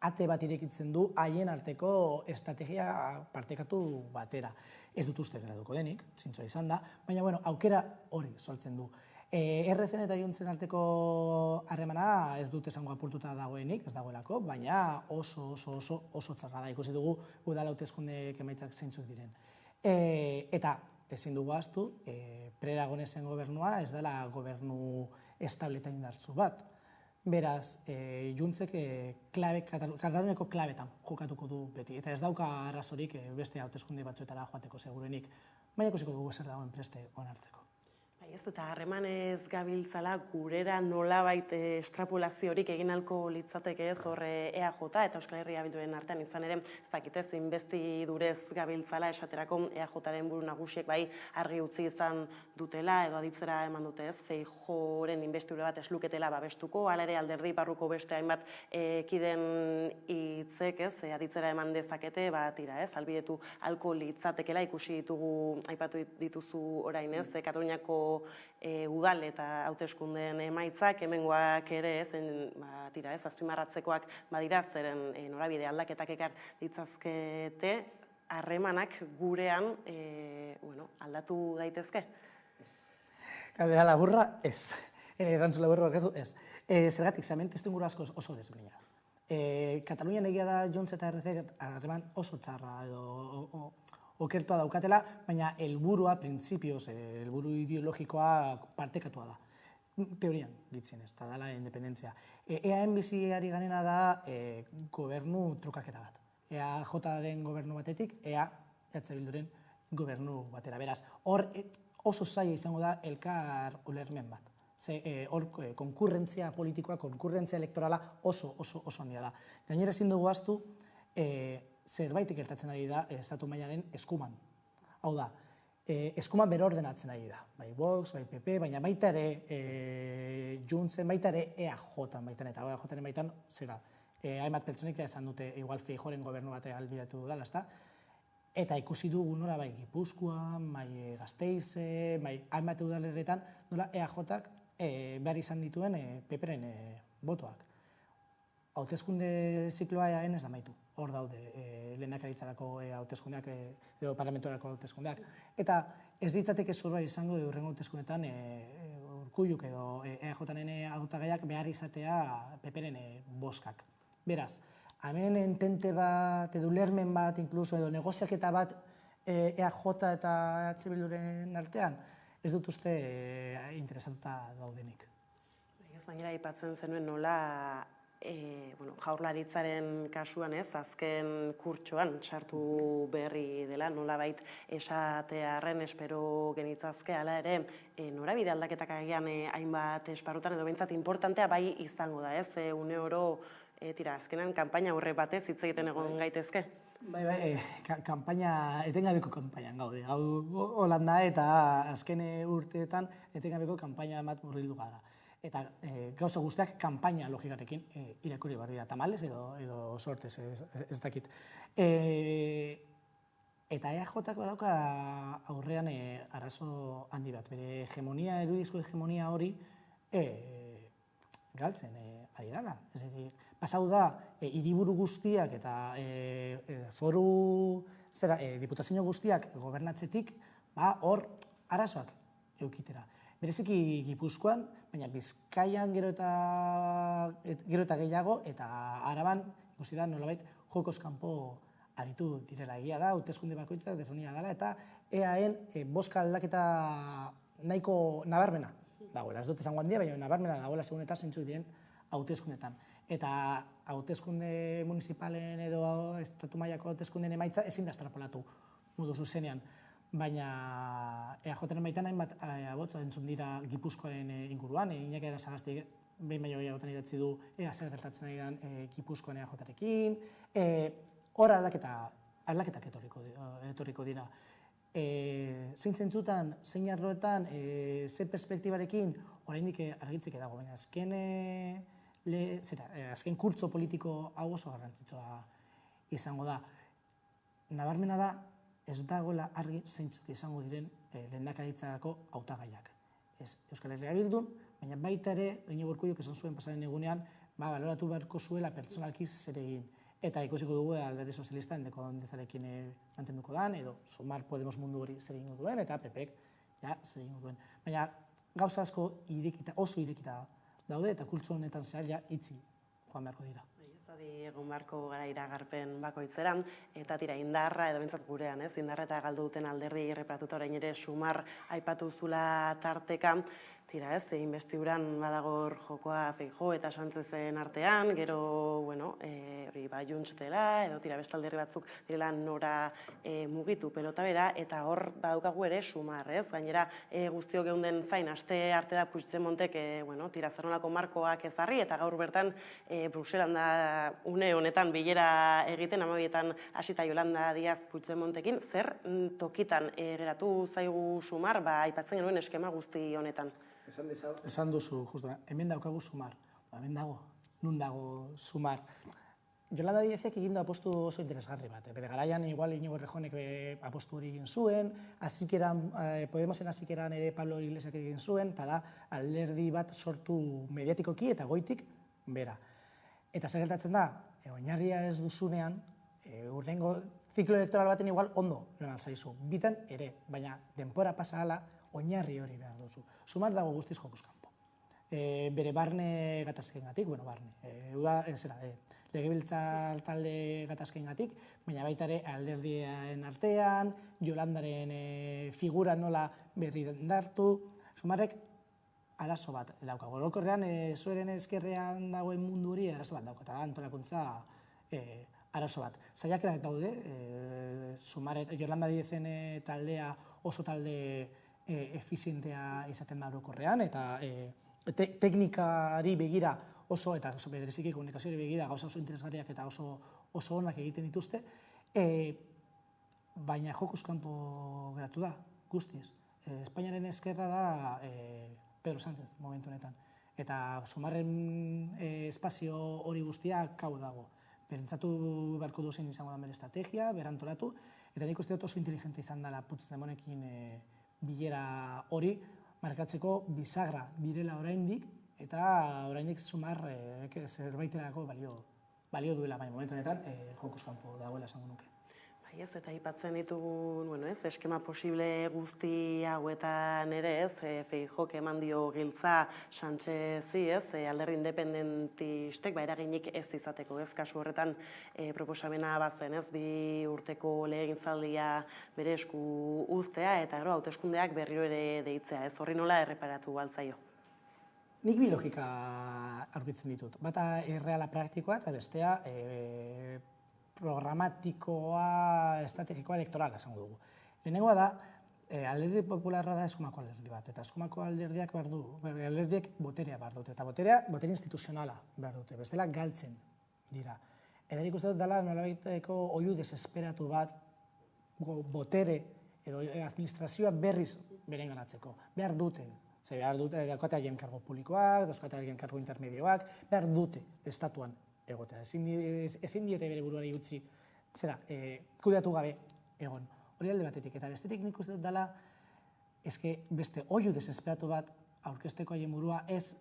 ate bat irekitzen du haien arteko estrategia partekatu batera. Ez dut uste graduko denik, zintzoa izan da, baina aukera hori sortzen du. RC-en eta Juntzen arteko harremana ez dut esango apurtuta dagoenik, ez dagoelako, baina oso txarra da, ikusi dugu udal hauteskundeek emaitzak zeintzuk diren. Eta ezin dugu ahaztu, pre-Aragonezen gobernua ez dela gobernu estable eta indartsu bat. Beraz, Juntzek Kataluniako klabetan jokatuko du beti, eta ez dauka arrazorik beste hauteskunde batzuetara joateko segurenik, baina ikusiko dugu zer dagoen preste onartzeko. Eta harremanez gabiltzala gurera nolabait estrapolaziorik egin ahalko litzateke ez hor EAJ eta Euskal Herria Bilduren artean izan ere, ez dakitez, inbestidurez gabiltzala esaterako EAJaren buru nagusiek bai argi utzi izan dutela edo aditzera eman dute ez, Feijóoren inbestidura bat ez luketela babestuko, hala ere alderdi barruko beste hainbat kiden hitzek ez, aditzera eman dezakete, tira ez, albidetu ahalko litzatekela ikusi ditugu, aipatu dituzu orain ez, Kataluniako udal eta hauteskundeen emaitzak, hemengoak ere ez, tira ez, azpimarratzekoak badira, zeren norabide aldaketak ekar ditzazkete, harremanak gurean aldatu daitezke? Galdera laburra, ez. Erantzun laburra barkatu, ez. Zergatik, zemen testuinguru asko oso desberdina. Katalunian egia da Junts eta RC harreman oso txarra edo okertua daukatela, baina helburua, printzipioz, helburu ideologikoa partekatua da. Teorian, ditzen ez, eta dela independentzia. EAen biziari ganena da gobernu trukaketa bat. EAJaren gobernu batetik, EA Bilduren gobernu batera. Beraz, hor oso zaila izango da elkar ulermen bat. Hor konkurrentzia politikoa, konkurrentzia elektorala oso handia da. Gainera ezin dugu ahaztu, zerbaitik gertatzen ari da estatu mailaren eskuman. Hau da, eskuman bere ordenatzen ari da. Bai Vox, bai PP, baina baita ere Juntzen, baita ere EAJan baitan, eta EAJaren baitan, zera, hainbat pertsonek esan dute igual Feijóoren gobernu bate albidetu dela, ezta? Eta ikusi dugu nola bai Gipuzkoan, bai Gasteizen, bai hainbat udalerritan, nola EAJak behar izan dituen PPren botoak. Hauteskunde zikloa EAen ez da amaitu. Hor daude lehendakaritzarako hauteskundeak edo parlamentuarako hauteskundeak. Eta ez ditzateke zorra izango hurrengo hauteskundetan Urkulluk edo EAJaren hautagaiak behar izatea PPren boskak. Beraz, hemen entente bat edo ulermen bat, inkluso edo negoziaketa bat EAJ eta EH Bilduren artean, ez dut uste interesatuta daudenik. Gainera aipatzen zenuen nola Jaurlaritzaren kasuan ez, azken kurtsoan sartu berri dela, nolabait esatearren espero genitzazke, hala ere, norabide aldaketak agian hainbat esparrutan edo behintzat importantea bai izango da ez, une oro, azkenan, kanpaina aurre batez hitz egiten egon gaitezke? Bai, etengabeko kanpainan gaude. Hau Holanda eta azken urteetan etengabeko kanpaina bat murrildu gara. Eta gauza guztiak kanpaina logikarekin irakurri behar dira, tamalez edo sortez, ez dakit. Eta EAJak badauka aurrean arazo handi bat, bere hegemonia, erudizko hegemonia hori galtzen ari dela. Ez edo, pasau da, hiriburu guztiak eta diputazio guztiak gobernatzetik, hor arazoak eukitera. Bereziki Gipuzkoan, baina Bizkaian gero eta gehiago, eta Araban, ikusi da, nolabait, jokoz kanpo aritu direla. Egia da, hauteskunde bakoitzak desberdina dela, eta EAen boska aldaketa nahiko nabarmena dagoela. Ez dut esango handia, baina nabarmena dagoela segun eta zeintzuk diren hauteskundetan. Eta hauteskunde municipalen edo estatu mailako hauteskundeen emaitza ezin da estrapolatu modu zuzenean. Baina EAJaren baitan hainbat abotza entzun dira Gipuzkoaren inguruan, Iñaki Arasagasti behin baino gehiagotan idatzi du zer gertatzen ari den Gipuzkoan EAJarekin, hor aldaketak etorriko dira. Zein zentzutan, zein arloetan, ze perspektibarekin, oraindik argitzik dago, baina azken kurtso politiko hau oso garrantzitsua izango da. Nabarmena da, ez dagoela argi zeintzuk izango diren lehendakaritzarako hautagaiak. Ez Euskal Herria Bildun, baina baita ere, Iñigo Urkulluk esan zuen pasaren egunean, baloratu beharko zuela pertsonalki zer egin. Eta ikusiko dugu Alderdi Sozialista endeko ondezarekin mantenduko dan, edo Sumar Podemos mundu hori zer egingo duen, eta PPek zer egingo duen. Baina gauza asko oso irekita daude, eta kultzu honetan zehar itzi joan beharko dira. Egon beharko gara iragarpen bakoitzeran, eta tira indarra, edo bintzat gurean, indarra eta galdu duten alderdi erreparatuta orain ere Sumar aipatu zula tarteka, tira investiduran badagor jokoa Feijóo eta Sánchezen artean, gero, hori Junts dela, edo tira beste alderdi batzuk direla nora mugitu pelota bera, eta hor badaukagu ere Sumar, gainera guztiok geunden zain, aste arte da Puigdemontek, tira zer nolako markoak ezarri, eta gaur bertan Bruselan da une honetan bilera egiten, 12etan hasita Yolanda Díaz Puigdemontekin, zer tokitan geratu zaigu Sumar, aipatzen genuen eskema guzti honetan? Esan duzu, justu, hemen daukagu Sumar, hemen dago, nun dago Sumar. Yolanda Díazek egin du apostu oso interesgarri bat. Bere garaian, igual Iñigo Errejonek apostu hori egin zuen, Podemosen hasikeran ere Pablo Iglesiak egin zuen, eta da alderdi bat sortu mediatikoki eta goitik bera. Eta zer gertatzen da, oinarria ez duzunean, urrengo ziklo elektoral baten igual ondo non alzaizu. Bitan ere, baina denpora pasa hala, oinarri hori behar duzu. Sumar dago guztiz jokuz kanpo. Bere barne gatazkengatik, legebiltzar talde gatazkengatik, baina baita ere alderdien artean, Yolandaren figura nola berri dartu, Sumarrek arazo bat dauka. Orokorrean, zueren ezkerrean dagoen mundu hori arazo bat dauka, eta antolakuntza arazo bat. Saiakerak daude, Yolanda Díazen taldea oso talde efizientea izaten da orokorrean, eta teknikari begira oso, eta bereziki komunikazioari begira gauza oso interesgarriak eta oso onak egiten dituzte, baina jokuz kanpo geratu da, guztiz. Espainiaren ezkerra da Pedro Sánchez momentu honetan, eta Sumarren espazio hori guztia kau dago. Pentsatu beharko duzen izango da bere estrategia, berantolatu, eta nik uste dut oso inteligente izan dela Puigdemontekin bilera hori, markatzeko bisagra direla oraindik, eta oraindik Sumar zerbaiterako balio duela, baina momentu honetan jokuz kanpo dagoela esango nuke. Eta aipatzen ditugun, eskema posible guzti hauetan ere, Feijóok eman dio giltza Sánchezi, alderdi independentistek, eraginik ez izateko, kasu horretan proposamena bazen, 2 urteko legegintzaldia bere esku uztea, eta gero hauteskundeak berriro ere deitzea, horri nola erreparatu altzaio? Nik bi logika aurkitzen ditut. Bata erreala praktikoa eta bestea programatikoa, estrategikoa, elektorala esango dugu. Lehenengoa da, alderdi popularra da eskumako alderdi bat, eta eskumako alderdiak behar du, alderdiek boterea behar dute, eta botere instituzionala behar dute, bestela galtzen dira. Eta nik uste dut dela nolabaiteko oihu desesperatu bat botere edo administrazioa berriz berenganatzeko. Behar dute, behar dute, daukate haien kargo publikoak, daukate haien kargo intermedioak, behar dute estatuan egotea. Ezin diote bere buruari utzi, kudeatu gabe egon. Hori alde batetik, eta bestetik nik uste dut dela, beste oihu desesperatu bat aurkezteko haien burua ez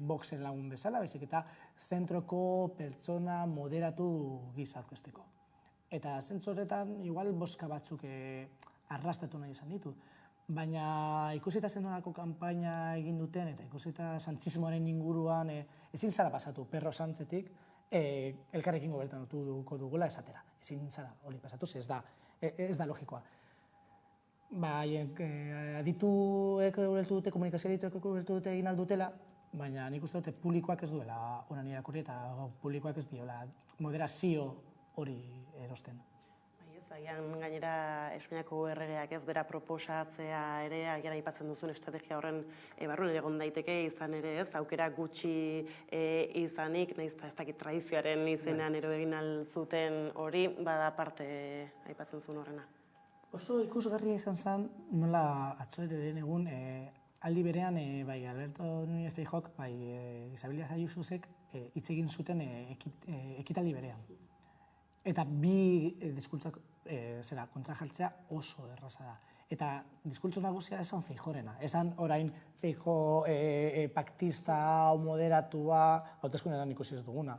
Voxen lagun bezala, baizik eta zentroko pertsona moderatu giza aurkezteko. Eta zentzu horretan, igual boska batzuk arrastatu nahi izan ditu. Baina ikusita zenolako kanpaina egin duten eta ikusita santzismoaren inguruan ezin zara pasatu Perro Sánchezik elkarrekin gobernatuko dugula esatera. Ezin zara hori pasatu, ez da logikoa. Adituek ulertu dute, komunikazio adituek ulertu dute egin aldutela, baina nik uste dute publikoak ez duela onan irakurri eta publikoak ez diola moderazio hori erosten. Zagian gainera Espainiako erregeak ez bera proposatzea ere, agian aipatzen duzun estrategia horren barruan egon daiteke izan ere ez, aukera gutxi izanik, nahiz ez dakit tradizioaren izenean ero egin alzuten hori, bada parte aipatzen zuen horrena. Oso ikusgarria izan zen, nola atzoeren egun, aldi berean, bai, Alberto Núñez Feijóok, bai, Isabel Díaz Ayusok hitz egin zuten ekitaldi berean. Eta bi diskurtsak kontrajartzea oso erraza da. Eta diskurtso nagusia esan Feijóorena. Esan orain Feijóo paktista, moderatua, hauteskundeetan ikusi ez duguna.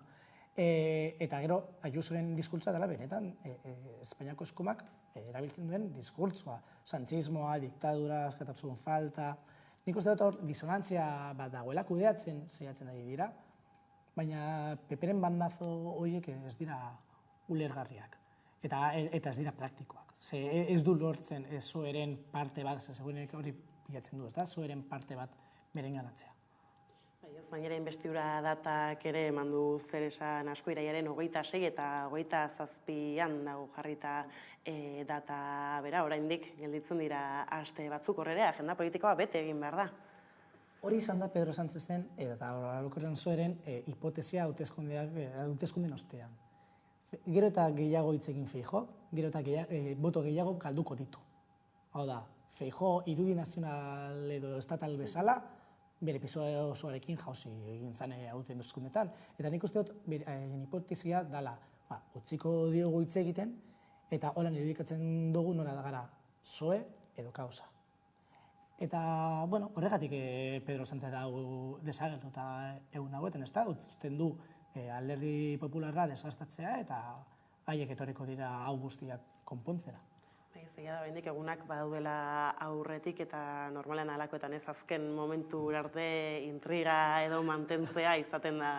Eta gero, Ayusoren diskurtsoa dela benetan, Espainiako eskumak erabiltzen duen diskurtsoa. Santzismoa, diktadura, askatasun falta. Nik uste dut hor disonantzia bat dagoela kudeatzen zeiatzen ari dira. baina peperen bandazo horiek ez dira ulergarriak. Eta ez dira praktikoak. Ez du lortzen zoeren parte bat, segurenik hori bilatzen du, ez da, zoeren parte bat merenganatzea. Baina investidura datak ere eman du zer esan asko, iraiaren 26 eta 27an dago jarrita data bera, oraindik gelditzen dira aste batzuk horrere, agenda politikoa bete egin behar da. Hori izan da Pedro Sánchezen eta orokorrean zoeren hipotesia hauteskundeen ostean. Gero eta gehiago hitz egin Feijóok, gero eta boto gehiago galduko ditu. Hau da, Feijóo irudi nazional edo estatal bezala, bere pisu osoarekin jauzi egin zan hauteskundeetan. Eta nik uste dut, hipotesia dela, utziko diogu hitz egiten, eta holan irudikatzen dugu nola da gara, zoe edo kaosa. Eta, bueno, horregatik Pedro Sánchez hau desagertu eta egun hauetan, ez da, utzten du alderdi popularra desastatzea eta haiek etorriko dira hau guztiak konpontzera. Egia da, oraindik egunak badaudela aurretik eta normalean halakoetan ez azken momentu arte intriga edo mantentzea izaten da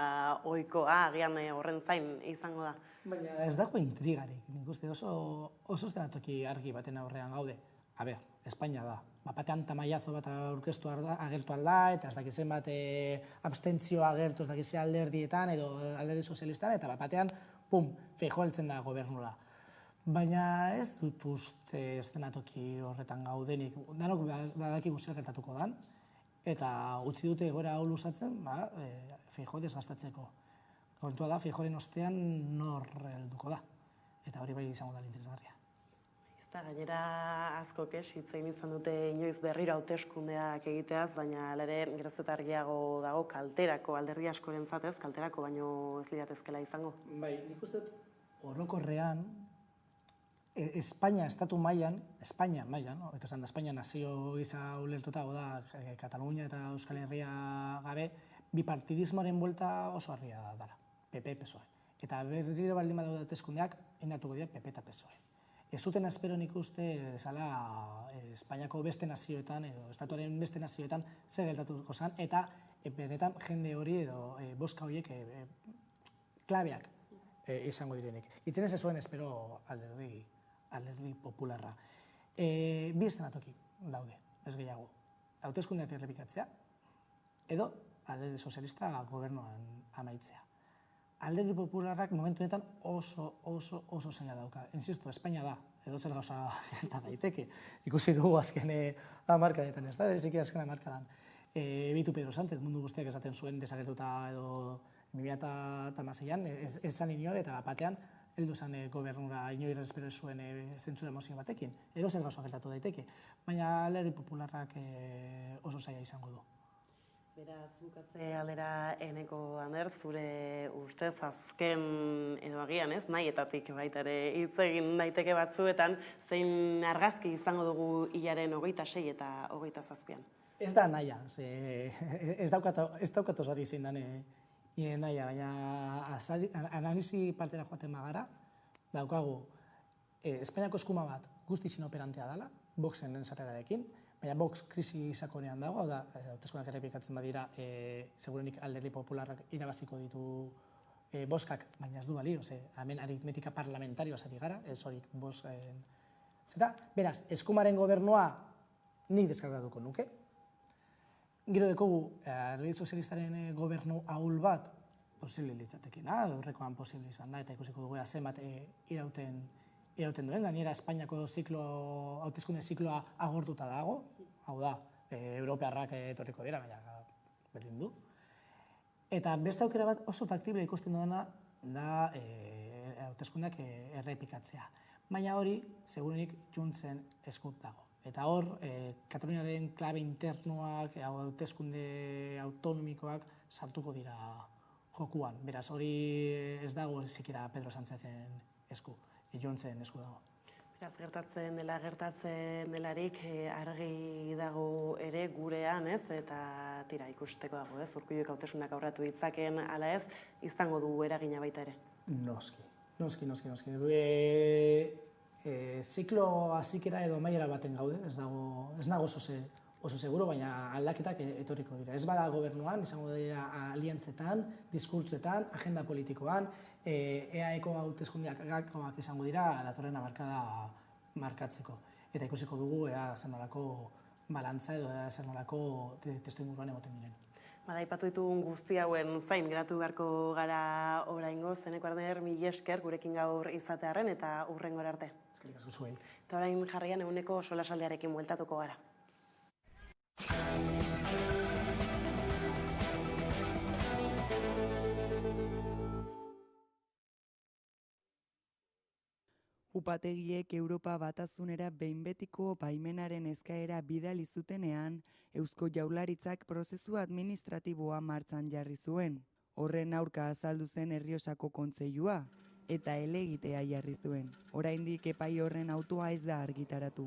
ohikoa, agian horren zain izango da. Baina ez dago intrigarik, nik uste oso estenatoki argi baten aurrean gaude. A ber, Espainia da. Batean tamaiazo bat aurkeztu agertu alda, eta ez dakizen bat abstentzio agertu ez dakizen alderdietan edo alderdi sozialistan, eta batean, pum, Feijóo heltzen da gobernura. Baina ez dut uste estenatoki horretan gaudenik. Danok badakigu zer gertatuko dan, eta utzi dute egoera hau luzatzen, Feijóo desastatzeko. Kontua da, Feijóoren ostean nor helduko da, eta hori bai izango da interesgarria. Eta gainera askok hitz egin izan dute inoiz berriro hauteskundeak egiteaz, baina ere geroz eta argiago dago kalterako, alderdi askorentzat ez, kalterako baino ez liratezkela izango. Bai, nik uste dut orokorrean Espainia estatu mailan, Espainia nazio gisa ulertuta da Katalunia eta Euskal Herria gabe, bipartidismoaren buelta oso harria dela, PP, PSOE. Eta berriro baldin badaude hauteskundeak, indatuko dira PP eta PSOE. Ez zuten espero nik uste zala Espainiako beste nazioetan edo estatuaren beste nazioetan zer gertatuko zen, eta benetan jende hori edo boska horiek klabeak izango direnik. Itzen ez zuen espero alderdi popularra. Bi estenatoki daude, ez gehiago. Hauteskundeak errepikatzea edo alderdi sozialista gobernuan amaitzea. Alderdi popularrak momentu honetan oso zaila dauka. Insisto, Espainia da, edo zer gauza gerta daiteke. Ikusi dugu azken hamarkadetan, ez da, bereziki azken hamarkadan. Bitu Pedro Sánchez, mundu guztiak esaten zuen desagertuta edo 2016an, ez zan inor eta batean heldu zen gobernura inoir espero zuen zentzura mozio batekin. Edo zer gauza gertatu daiteke. Baina alderdi popularrak oso zaila izango du. Beraz, bukatze aldera Eneko Ander, zure ustez azken edo agian ez, nahietatik baita ere hitz egin daiteke batzuetan, zein argazki izango dugu hilaren 26 eta 27an? Ez da nahia, ez daukat osari zein dane nahia, baina analizi partera joaten magara, daukagu Espainiako eskuma bat guzti inoperantea dela, Voxen ensaterarekin, baina Vox krisi sakonean dago, da, hauteskundeak errepikatzen badira, segurenik alderdi popularrak irabaziko ditu boskak, baina ez du balio, hemen aritmetika parlamentarioa zari gara, ez horik bosken zera. Beraz, eskumaren gobernua nik deskargatuko nuke. Gero dekogu, alderdi sozialistaren gobernu ahul bat, posible litzatekena, horrekoan posible izan da, eta ikusiko dugu zenbat irauten duen, gainera Espainiako hauteskunde zikloa agortuta dago, hau da, Europearrak etorriko dira, baina berdin du. Eta beste aukera bat oso faktible ikusten duena da hauteskundeak errepikatzea. Baina hori, segurenik, Juntzen eskut dago. Eta hor, Kataluniaren klabe internuak, hauteskunde autonomikoak sartuko dira jokuan. Beraz, hori ez dago zikira Pedro Sánchezen esku. Juntzen esku dago. Beraz, gertatzen delarik argi dago ere gurean, ez? Eta tira ikusteko dago, ez? Urkulluek hauteskundeak aurratu ditzaken, ala ez, izango du eragina baita ere. Noski. Ziklo hasikera edo amaiera baten gaude, ez nago oso seguro, baina aldaketak etorriko dira. Ez bada gobernuan, izango dira aliantzetan, diskurtzuetan, agenda politikoan, EAeko hauteskundeak gakoak izango dira datorren hamarkada markatzeko. Eta ikusiko dugu ea zer nolako balantza edo zer nolako testuinguruan emoten diren. Bada, aipatu ditugun guzti hauen zain geratu beharko gara oraingo, Zeneko Arder, mila esker gurekin gaur izatearren eta hurrengora arte. Eskerrik asko zuei. Eta orain jarraian eguneko solasaldiarekin bueltatuko gara. Upategiek Europa Batasunera behin betiko baimenaren eskaera bidali zutenean, Eusko Jaurlaritzak prozesu administratiboa martxan jarri zuen. Horren aurka azaldu zen Errioxako Kontseilua eta helegitea jarri zuen. Oraindik epai horren autoa ez da argitaratu.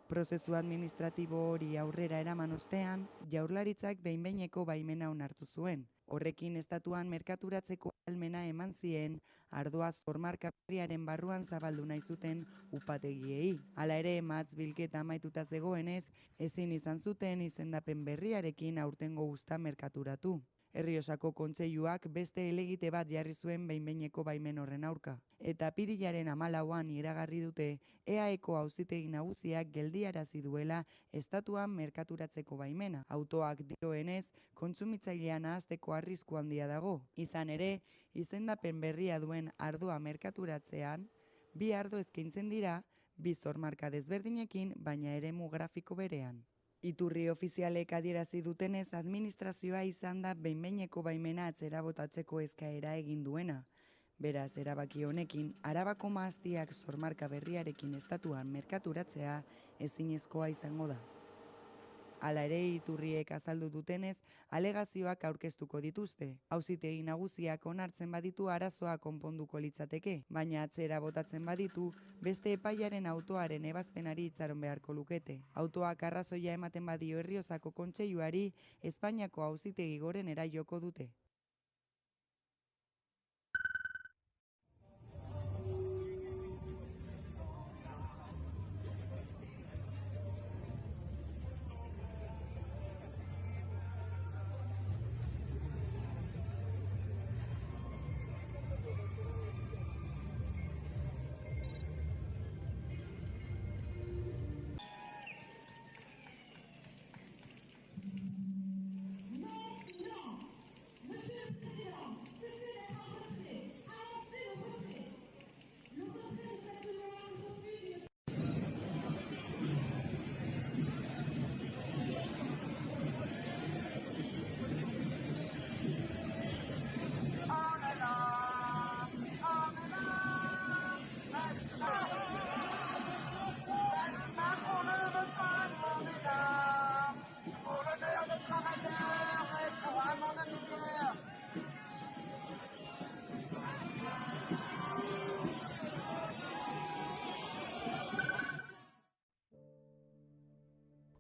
Prozesu administratibo hori aurrera eraman ostean, Jaurlaritzak behin-behineko baimena onartu zuen. Horrekin estatuan merkaturatzeko ahalmena eman zien, ardoa zormarka berriaren barruan zabaldu nahi zuten upategiei. Hala ere, matz bilketa amaituta zegoenez, ezin izan zuten izendapen berriarekin aurtengo uzta merkaturatu. Errioxako Kontseiluak beste helegite bat jarri zuen behin-behineko baimen horren aurka. Eta apirilaren 14an iragarri dute EAeko auzitegi nagusiak geldiarazi duela estatuan merkaturatzeko baimena. Autoak dioenez, kontsumitzailean nahasteko arrisku handia dago. Izan ere, izendapen berria duen ardoa merkaturatzean, 2 ardo eskaintzen dira, 2 zormarka desberdinekin, baina eremu grafiko berean. Iturri ofizialek adierazi dutenez, administrazioa izan da behin-behineko baimena atzera botatzeko eskaera egin duena. Beraz, erabaki honekin, Arabako mahastiak zormarka berriarekin estatuan merkaturatzea ezinezkoa izango da. Hala ere, iturriek azaldu dutenez, alegazioak aurkeztuko dituzte. Auzitegi nagusiak onartzen baditu arazoa konponduko litzateke, baina atzera botatzen baditu, beste epaiaren autoaren ebazpenari itxaron beharko lukete. Autoak arrazoia ematen badio Errioxako Kontseiluari, Espainiako Auzitegi Gorenera joko dute.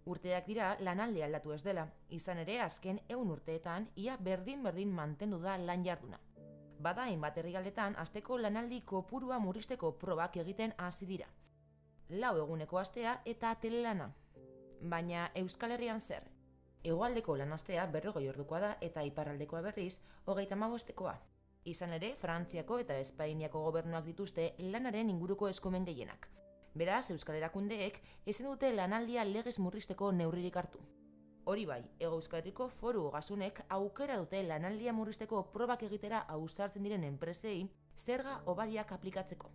Urteak dira lanaldi aldatu ez dela, izan ere azken 100 urteetan ia berdin-berdin mantendu da lan jarduna. Bada hainbat herrialdetan asteko lanaldi kopurua murrizteko probak egiten hasi dira. 4 eguneko astea eta telelana. Baina Euskal Herrian zer? Hegoaldeko lanastea 40 ordukoa da eta iparraldekoa berriz 35ekoa. Izan ere, Frantziako eta Espainiako gobernuak dituzte lanaren inguruko eskumen gehienak. Beraz, Euskal Erakundeek ezin dute lanaldia legez murrizteko neurririk hartu. Hori bai, Hego Euskal Herriko Foru Ogasunek aukera dute lanaldia murrizteko probak egitera ausartzen diren enpresei zerga hobariak aplikatzeko.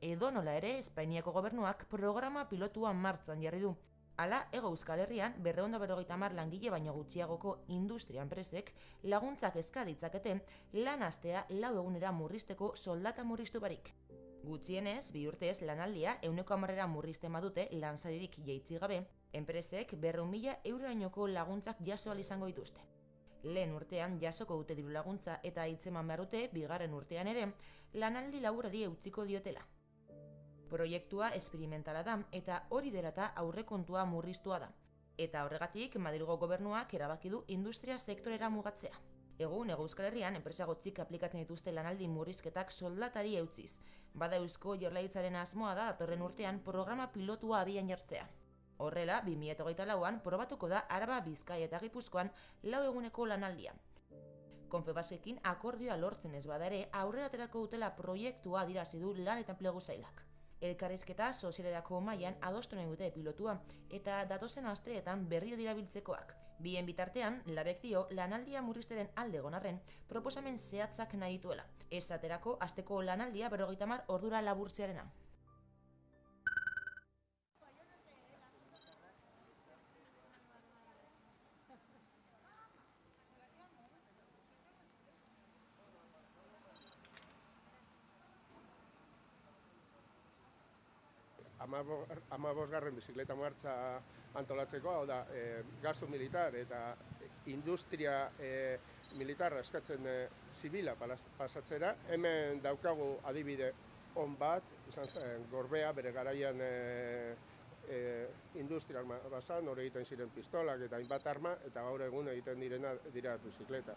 Edonola ere, Espainiako gobernuak programa pilotua martxan jarri du. Hala, Hego Euskal Herrian 250 langile baino gutxiagoko industria enpresek laguntzak eska ditzakete lan astea 4 egunera murrizteko soldata murriztu barik. Gutxienez, 2 urtez lanaldia 110% murrizten badute lansaririk jaitsi gabe, enpresek 200.000 eurorainoko laguntzak jaso ahal izango dituzte. Lehen urtean jasoko dute diru laguntza eta hitzeman behar dute, 2. urtean ere lanaldi laburari eutziko diotela. Proiektua esperimentala da eta hori derata aurrekontua murriztua da. Eta horregatik Madrilgo gobernuak erabaki du industria sektorera mugatzea. Egun, Hego Euskal Herrian, enpresa gotzik aplikatzen dituzte lanaldi murrizketak soldatari eutziz. Bada Eusko Jaurlaritzaren asmoa da datorren urtean programa pilotua abian jartzea. Horrela, 2024an probatuko da Araba, Bizkaia eta Gipuzkoan 4 eguneko lanaldia. Confebaskekin akordioa lortzen ez bada ere, aurrera aterako dutela proiektua adierazi du Lan eta Enplegu Sailak. Elkarrizketa sozialerako mailan adostu nahi dute pilotua eta datozen asteetan berriro dira biltzekoak. Bien bitartean, Labek dio lanaldia murrizteren alde egon arren proposamen zehatzak nahi dituela. Esaterako asteko lanaldia 50 ordura laburtzearena. Amabosgarren bizikleta martxa antolatzeko, hau da, gastu militar eta industria militarra eskatzen zibila pasatzera. Hemen daukagu adibide on bat, izan zen Gorbea, bere garaian industrial bazan, hor egiten ziren pistolak eta hainbat arma, eta gaur egun egiten dira bizikleta.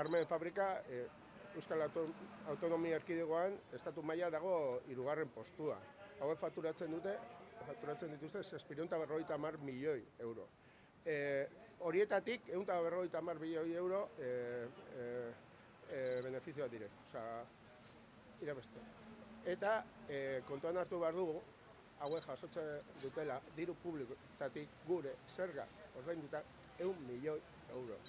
Armen fabrika, Euskal Autonomia Erkidegoan estatu maila dago 3. postua. Hauek fakturatzen dituzte 650 milioi euro. Horietatik 150 milioi euro benefizioak dire, irabeste. Eta kontuan hartu behar dugu, hauek jasotzen dutela diru publikoetatik gure zerga ordainduta 1 milioi euro.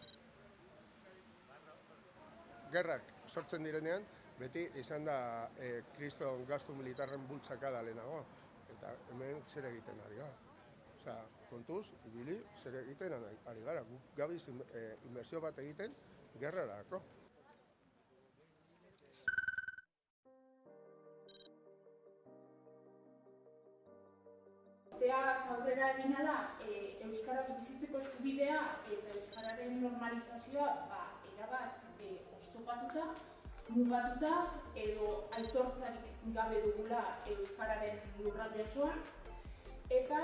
Gerrak sortzen direnean, beti izan da kriston gastu militarren bultzakada lehenago. Eta hemen zer egiten ari gara. Osea, kontuz, ibili, zer egiten ari gara. Guk gabiz inbertsio bat egiten gerrarako. Urteak aurrera egin ala, euskaraz bizitzeko eskubidea eta euskararen normalizazioa erabat oztopatuta, mugatuta edo aitortzarik gabe dugula euskararen lurralde osoan. Eta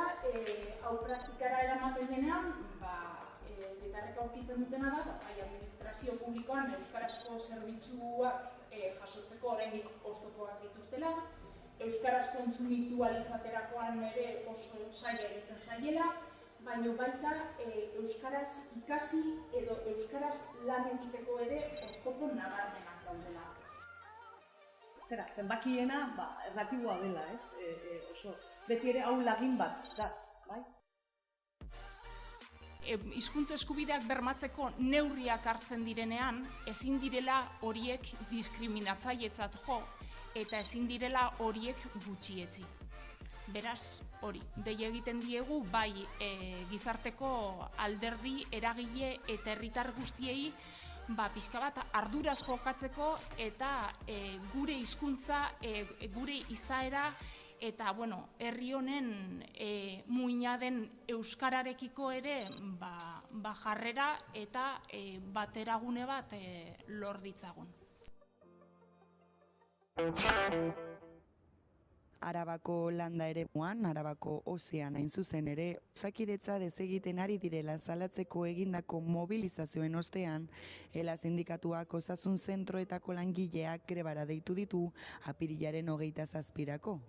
hau praktikara eramaten denean, detarrek aurkitzen dutena da, bai administrazio publikoan euskarazko zerbitzuak jasotzeko oraindik oztopoak dituztela, euskaraz kontsumitu alizaterakoan ere oso zaila egiten zaiela, baina baita euskaraz ikasi edo euskaraz lan egiteko ere oztopo nabarmenak daudela. Zera, zenbakiena erlatiboa dela, ez? Oso, beti ere hau lagin bat da, bai? Hizkuntza eskubideak bermatzeko neurriak hartzen direnean, ezin direla horiek diskriminatzailetzat jo, eta ezin direla horiek gutxietsi. Beraz, hori, dei egiten diegu bai gizarteko alderdi, eragile eta herritar guztiei pixka bat arduraz jokatzeko eta gure hizkuntza, gure izaera eta herri honen muina den euskararekiko ere jarrera eta bateragune bat lor ditzagun. Arabako landa eremuan, Arabako ozean hain zuzen ere, osakidetza desegiten ari direla salatzeko egindako mobilizazioen ostean, ELA sindikatuak osasun zentroetako langileak grebara deitu ditu apirilaren 27.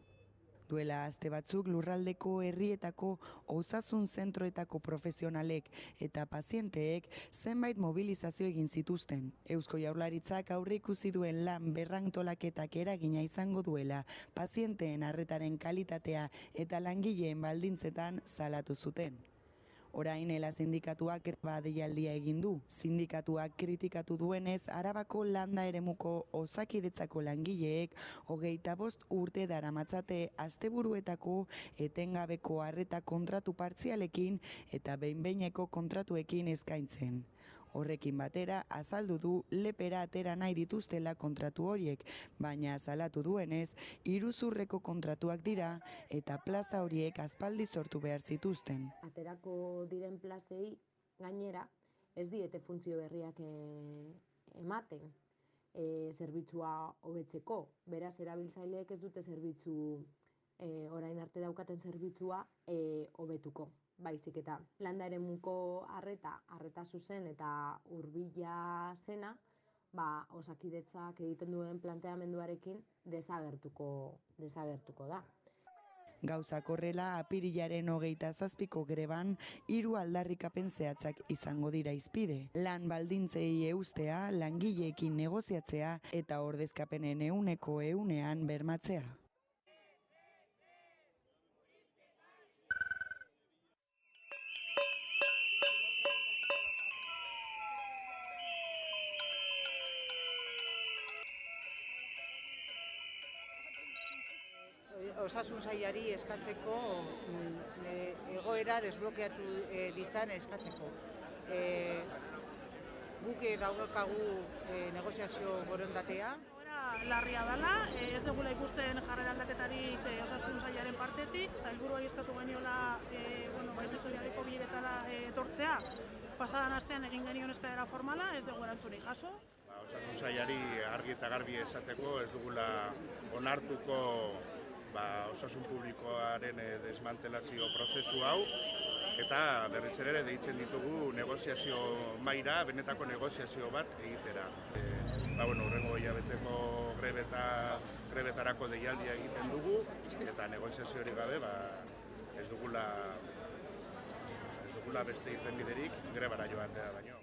Duela aste batzuk lurraldeko herrietako osasun zentroetako profesionalek eta pazienteek zenbait mobilizazio egin zituzten. Eusko Jaurlaritzak aurreikusi duen lan berrantolaketak eragina izango duela pazienteen arretaren kalitatea eta langileen baldintzetan salatu zuten. Orain ELA sindikatuak greba deialdia egin du. Sindikatuak kritikatu duenez, Arabako landa eremuko osakidetzako langileek 25 urte daramatzate asteburuetako etengabeko arreta kontratu partzialekin eta behin-behineko kontratuekin eskaintzen. Horrekin batera, azaldu du lepera atera nahi dituztela kontratu horiek, baina azalatu duenez, iruzurreko kontratuak dira eta plaza horiek aspaldi sortu behar zituzten. Aterako diren plazei gainera ez diete funtzio berriak ematen zerbitzua hobetzeko. Beraz, erabiltzaileek ez dute zerbitzu orain arte daukaten zerbitzua hobetuko. Baizik eta landa eremuko arreta zuzen eta hurbila zena, osakidetzak egiten duen planteamenduarekin desagertuko da. Gauzak horrela, apirilaren 27ko greban 3 aldarrikapen zehatzak izango dira hizpide. Lan baldintzei eustea, langileekin negoziatzea eta ordezkapenen 100% bermatzea. Osasun sailari eskatzeko egoera desblokeatu ditzan eskatzeko. Guk daukagu negoziazio borondatea. Larria dela, ez dugula ikusten jarrera aldaketarik osasun sailaren partetik, sailburuari eskatu geniola sektorialeko biletara etortzea. Pasadan astean egin genion eskaera formala, ez dugu erantzunik jaso. Osasun sailari argi eta garbi esateko ez dugula onartuko osasun publikoaren desmantelazio prozesu hau, eta berriz ere deitzen ditugu negoziazio mahaira, benetako negoziazio bat egitera. Hurrengo hilabeteko grebetarako deialdia egiten dugu, eta negoziazio hori gabe ez dugula beste irtenbiderik grebara joatea baino.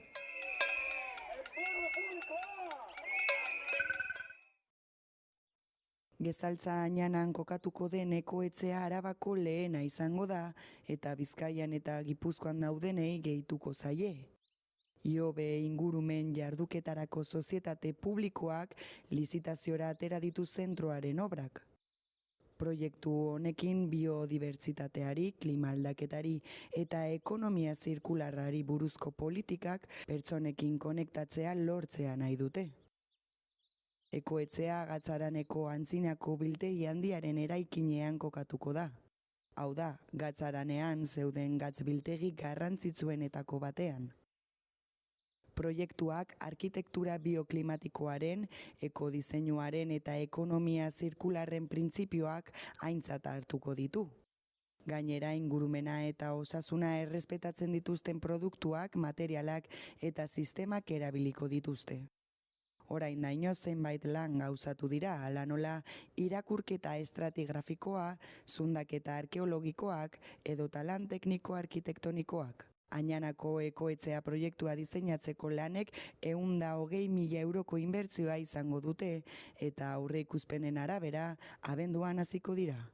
Gezaltza Añanan kokatuko den ekoetzea Arabako lehena izango da eta Bizkaian eta Gipuzkoan daudenei gehituko zaie. IOB ingurumen jarduketarako sozietate publikoak lizitaziora atera ditu zentroaren obrak. Proiektu honekin biodibertsitateari, klima aldaketari eta ekonomia zirkularrari buruzko politikak pertsonekin konektatzea lortzea nahi dute. Ekoetzea Gatzaraneko antzinako biltegi handiaren eraikinean kokatuko da. Hau da, Gatzaranean zeuden gatz biltegi garrantzitsuenetako batean. Proiektuak arkitektura bioklimatikoaren, ekodiseinuaren eta ekonomia zirkularren printzipioak aintzat hartuko ditu. Gainera, ingurumena eta osasuna errespetatzen dituzten produktuak, materialak eta sistemak erabiliko dituzte. Oraindaino zenbait lan gauzatu dira, hala nola irakurketa estratigrafikoa, zundaketa arkeologikoak edota lan tekniko-arkitektonikoak. Añanako ekoetzea proiektua diseinatzeko lanek 120.000 euroko inbertsioa izango dute eta aurreikuspenen arabera abenduan hasiko dira.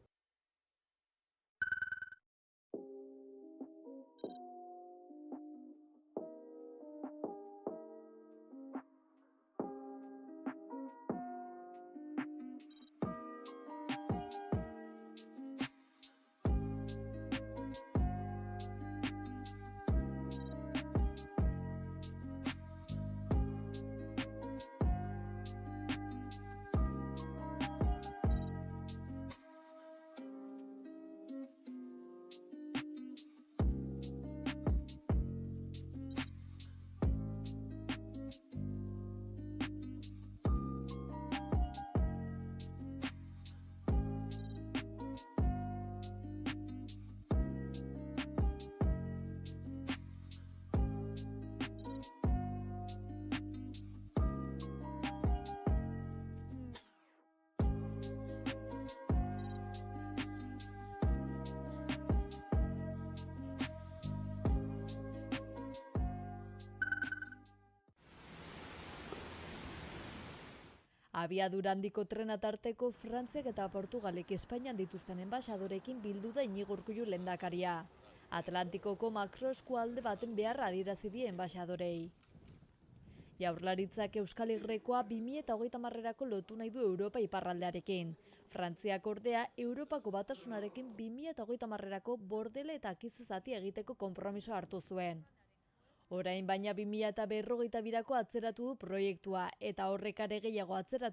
Abiadura handiko trena tarteko Frantziak eta Portugalek Espainian dituzten enbaxadorekin bildu da Iñigo Urkullu lehendakaria. Atlantikoko makroeskualde baten beharra adierazi die enbaxadorei. Jaurlaritzak Euskal Herrikoa 2030erako lotu nahi du Europa iparraldearekin. Frantziak ordea Europako batasunarekin 2030erako bordele eta akize zati egiteko konpromisoa hartu zuen. Orain baina 2052erako atzeratu du proiektua eta horrek are gehiago atzeratu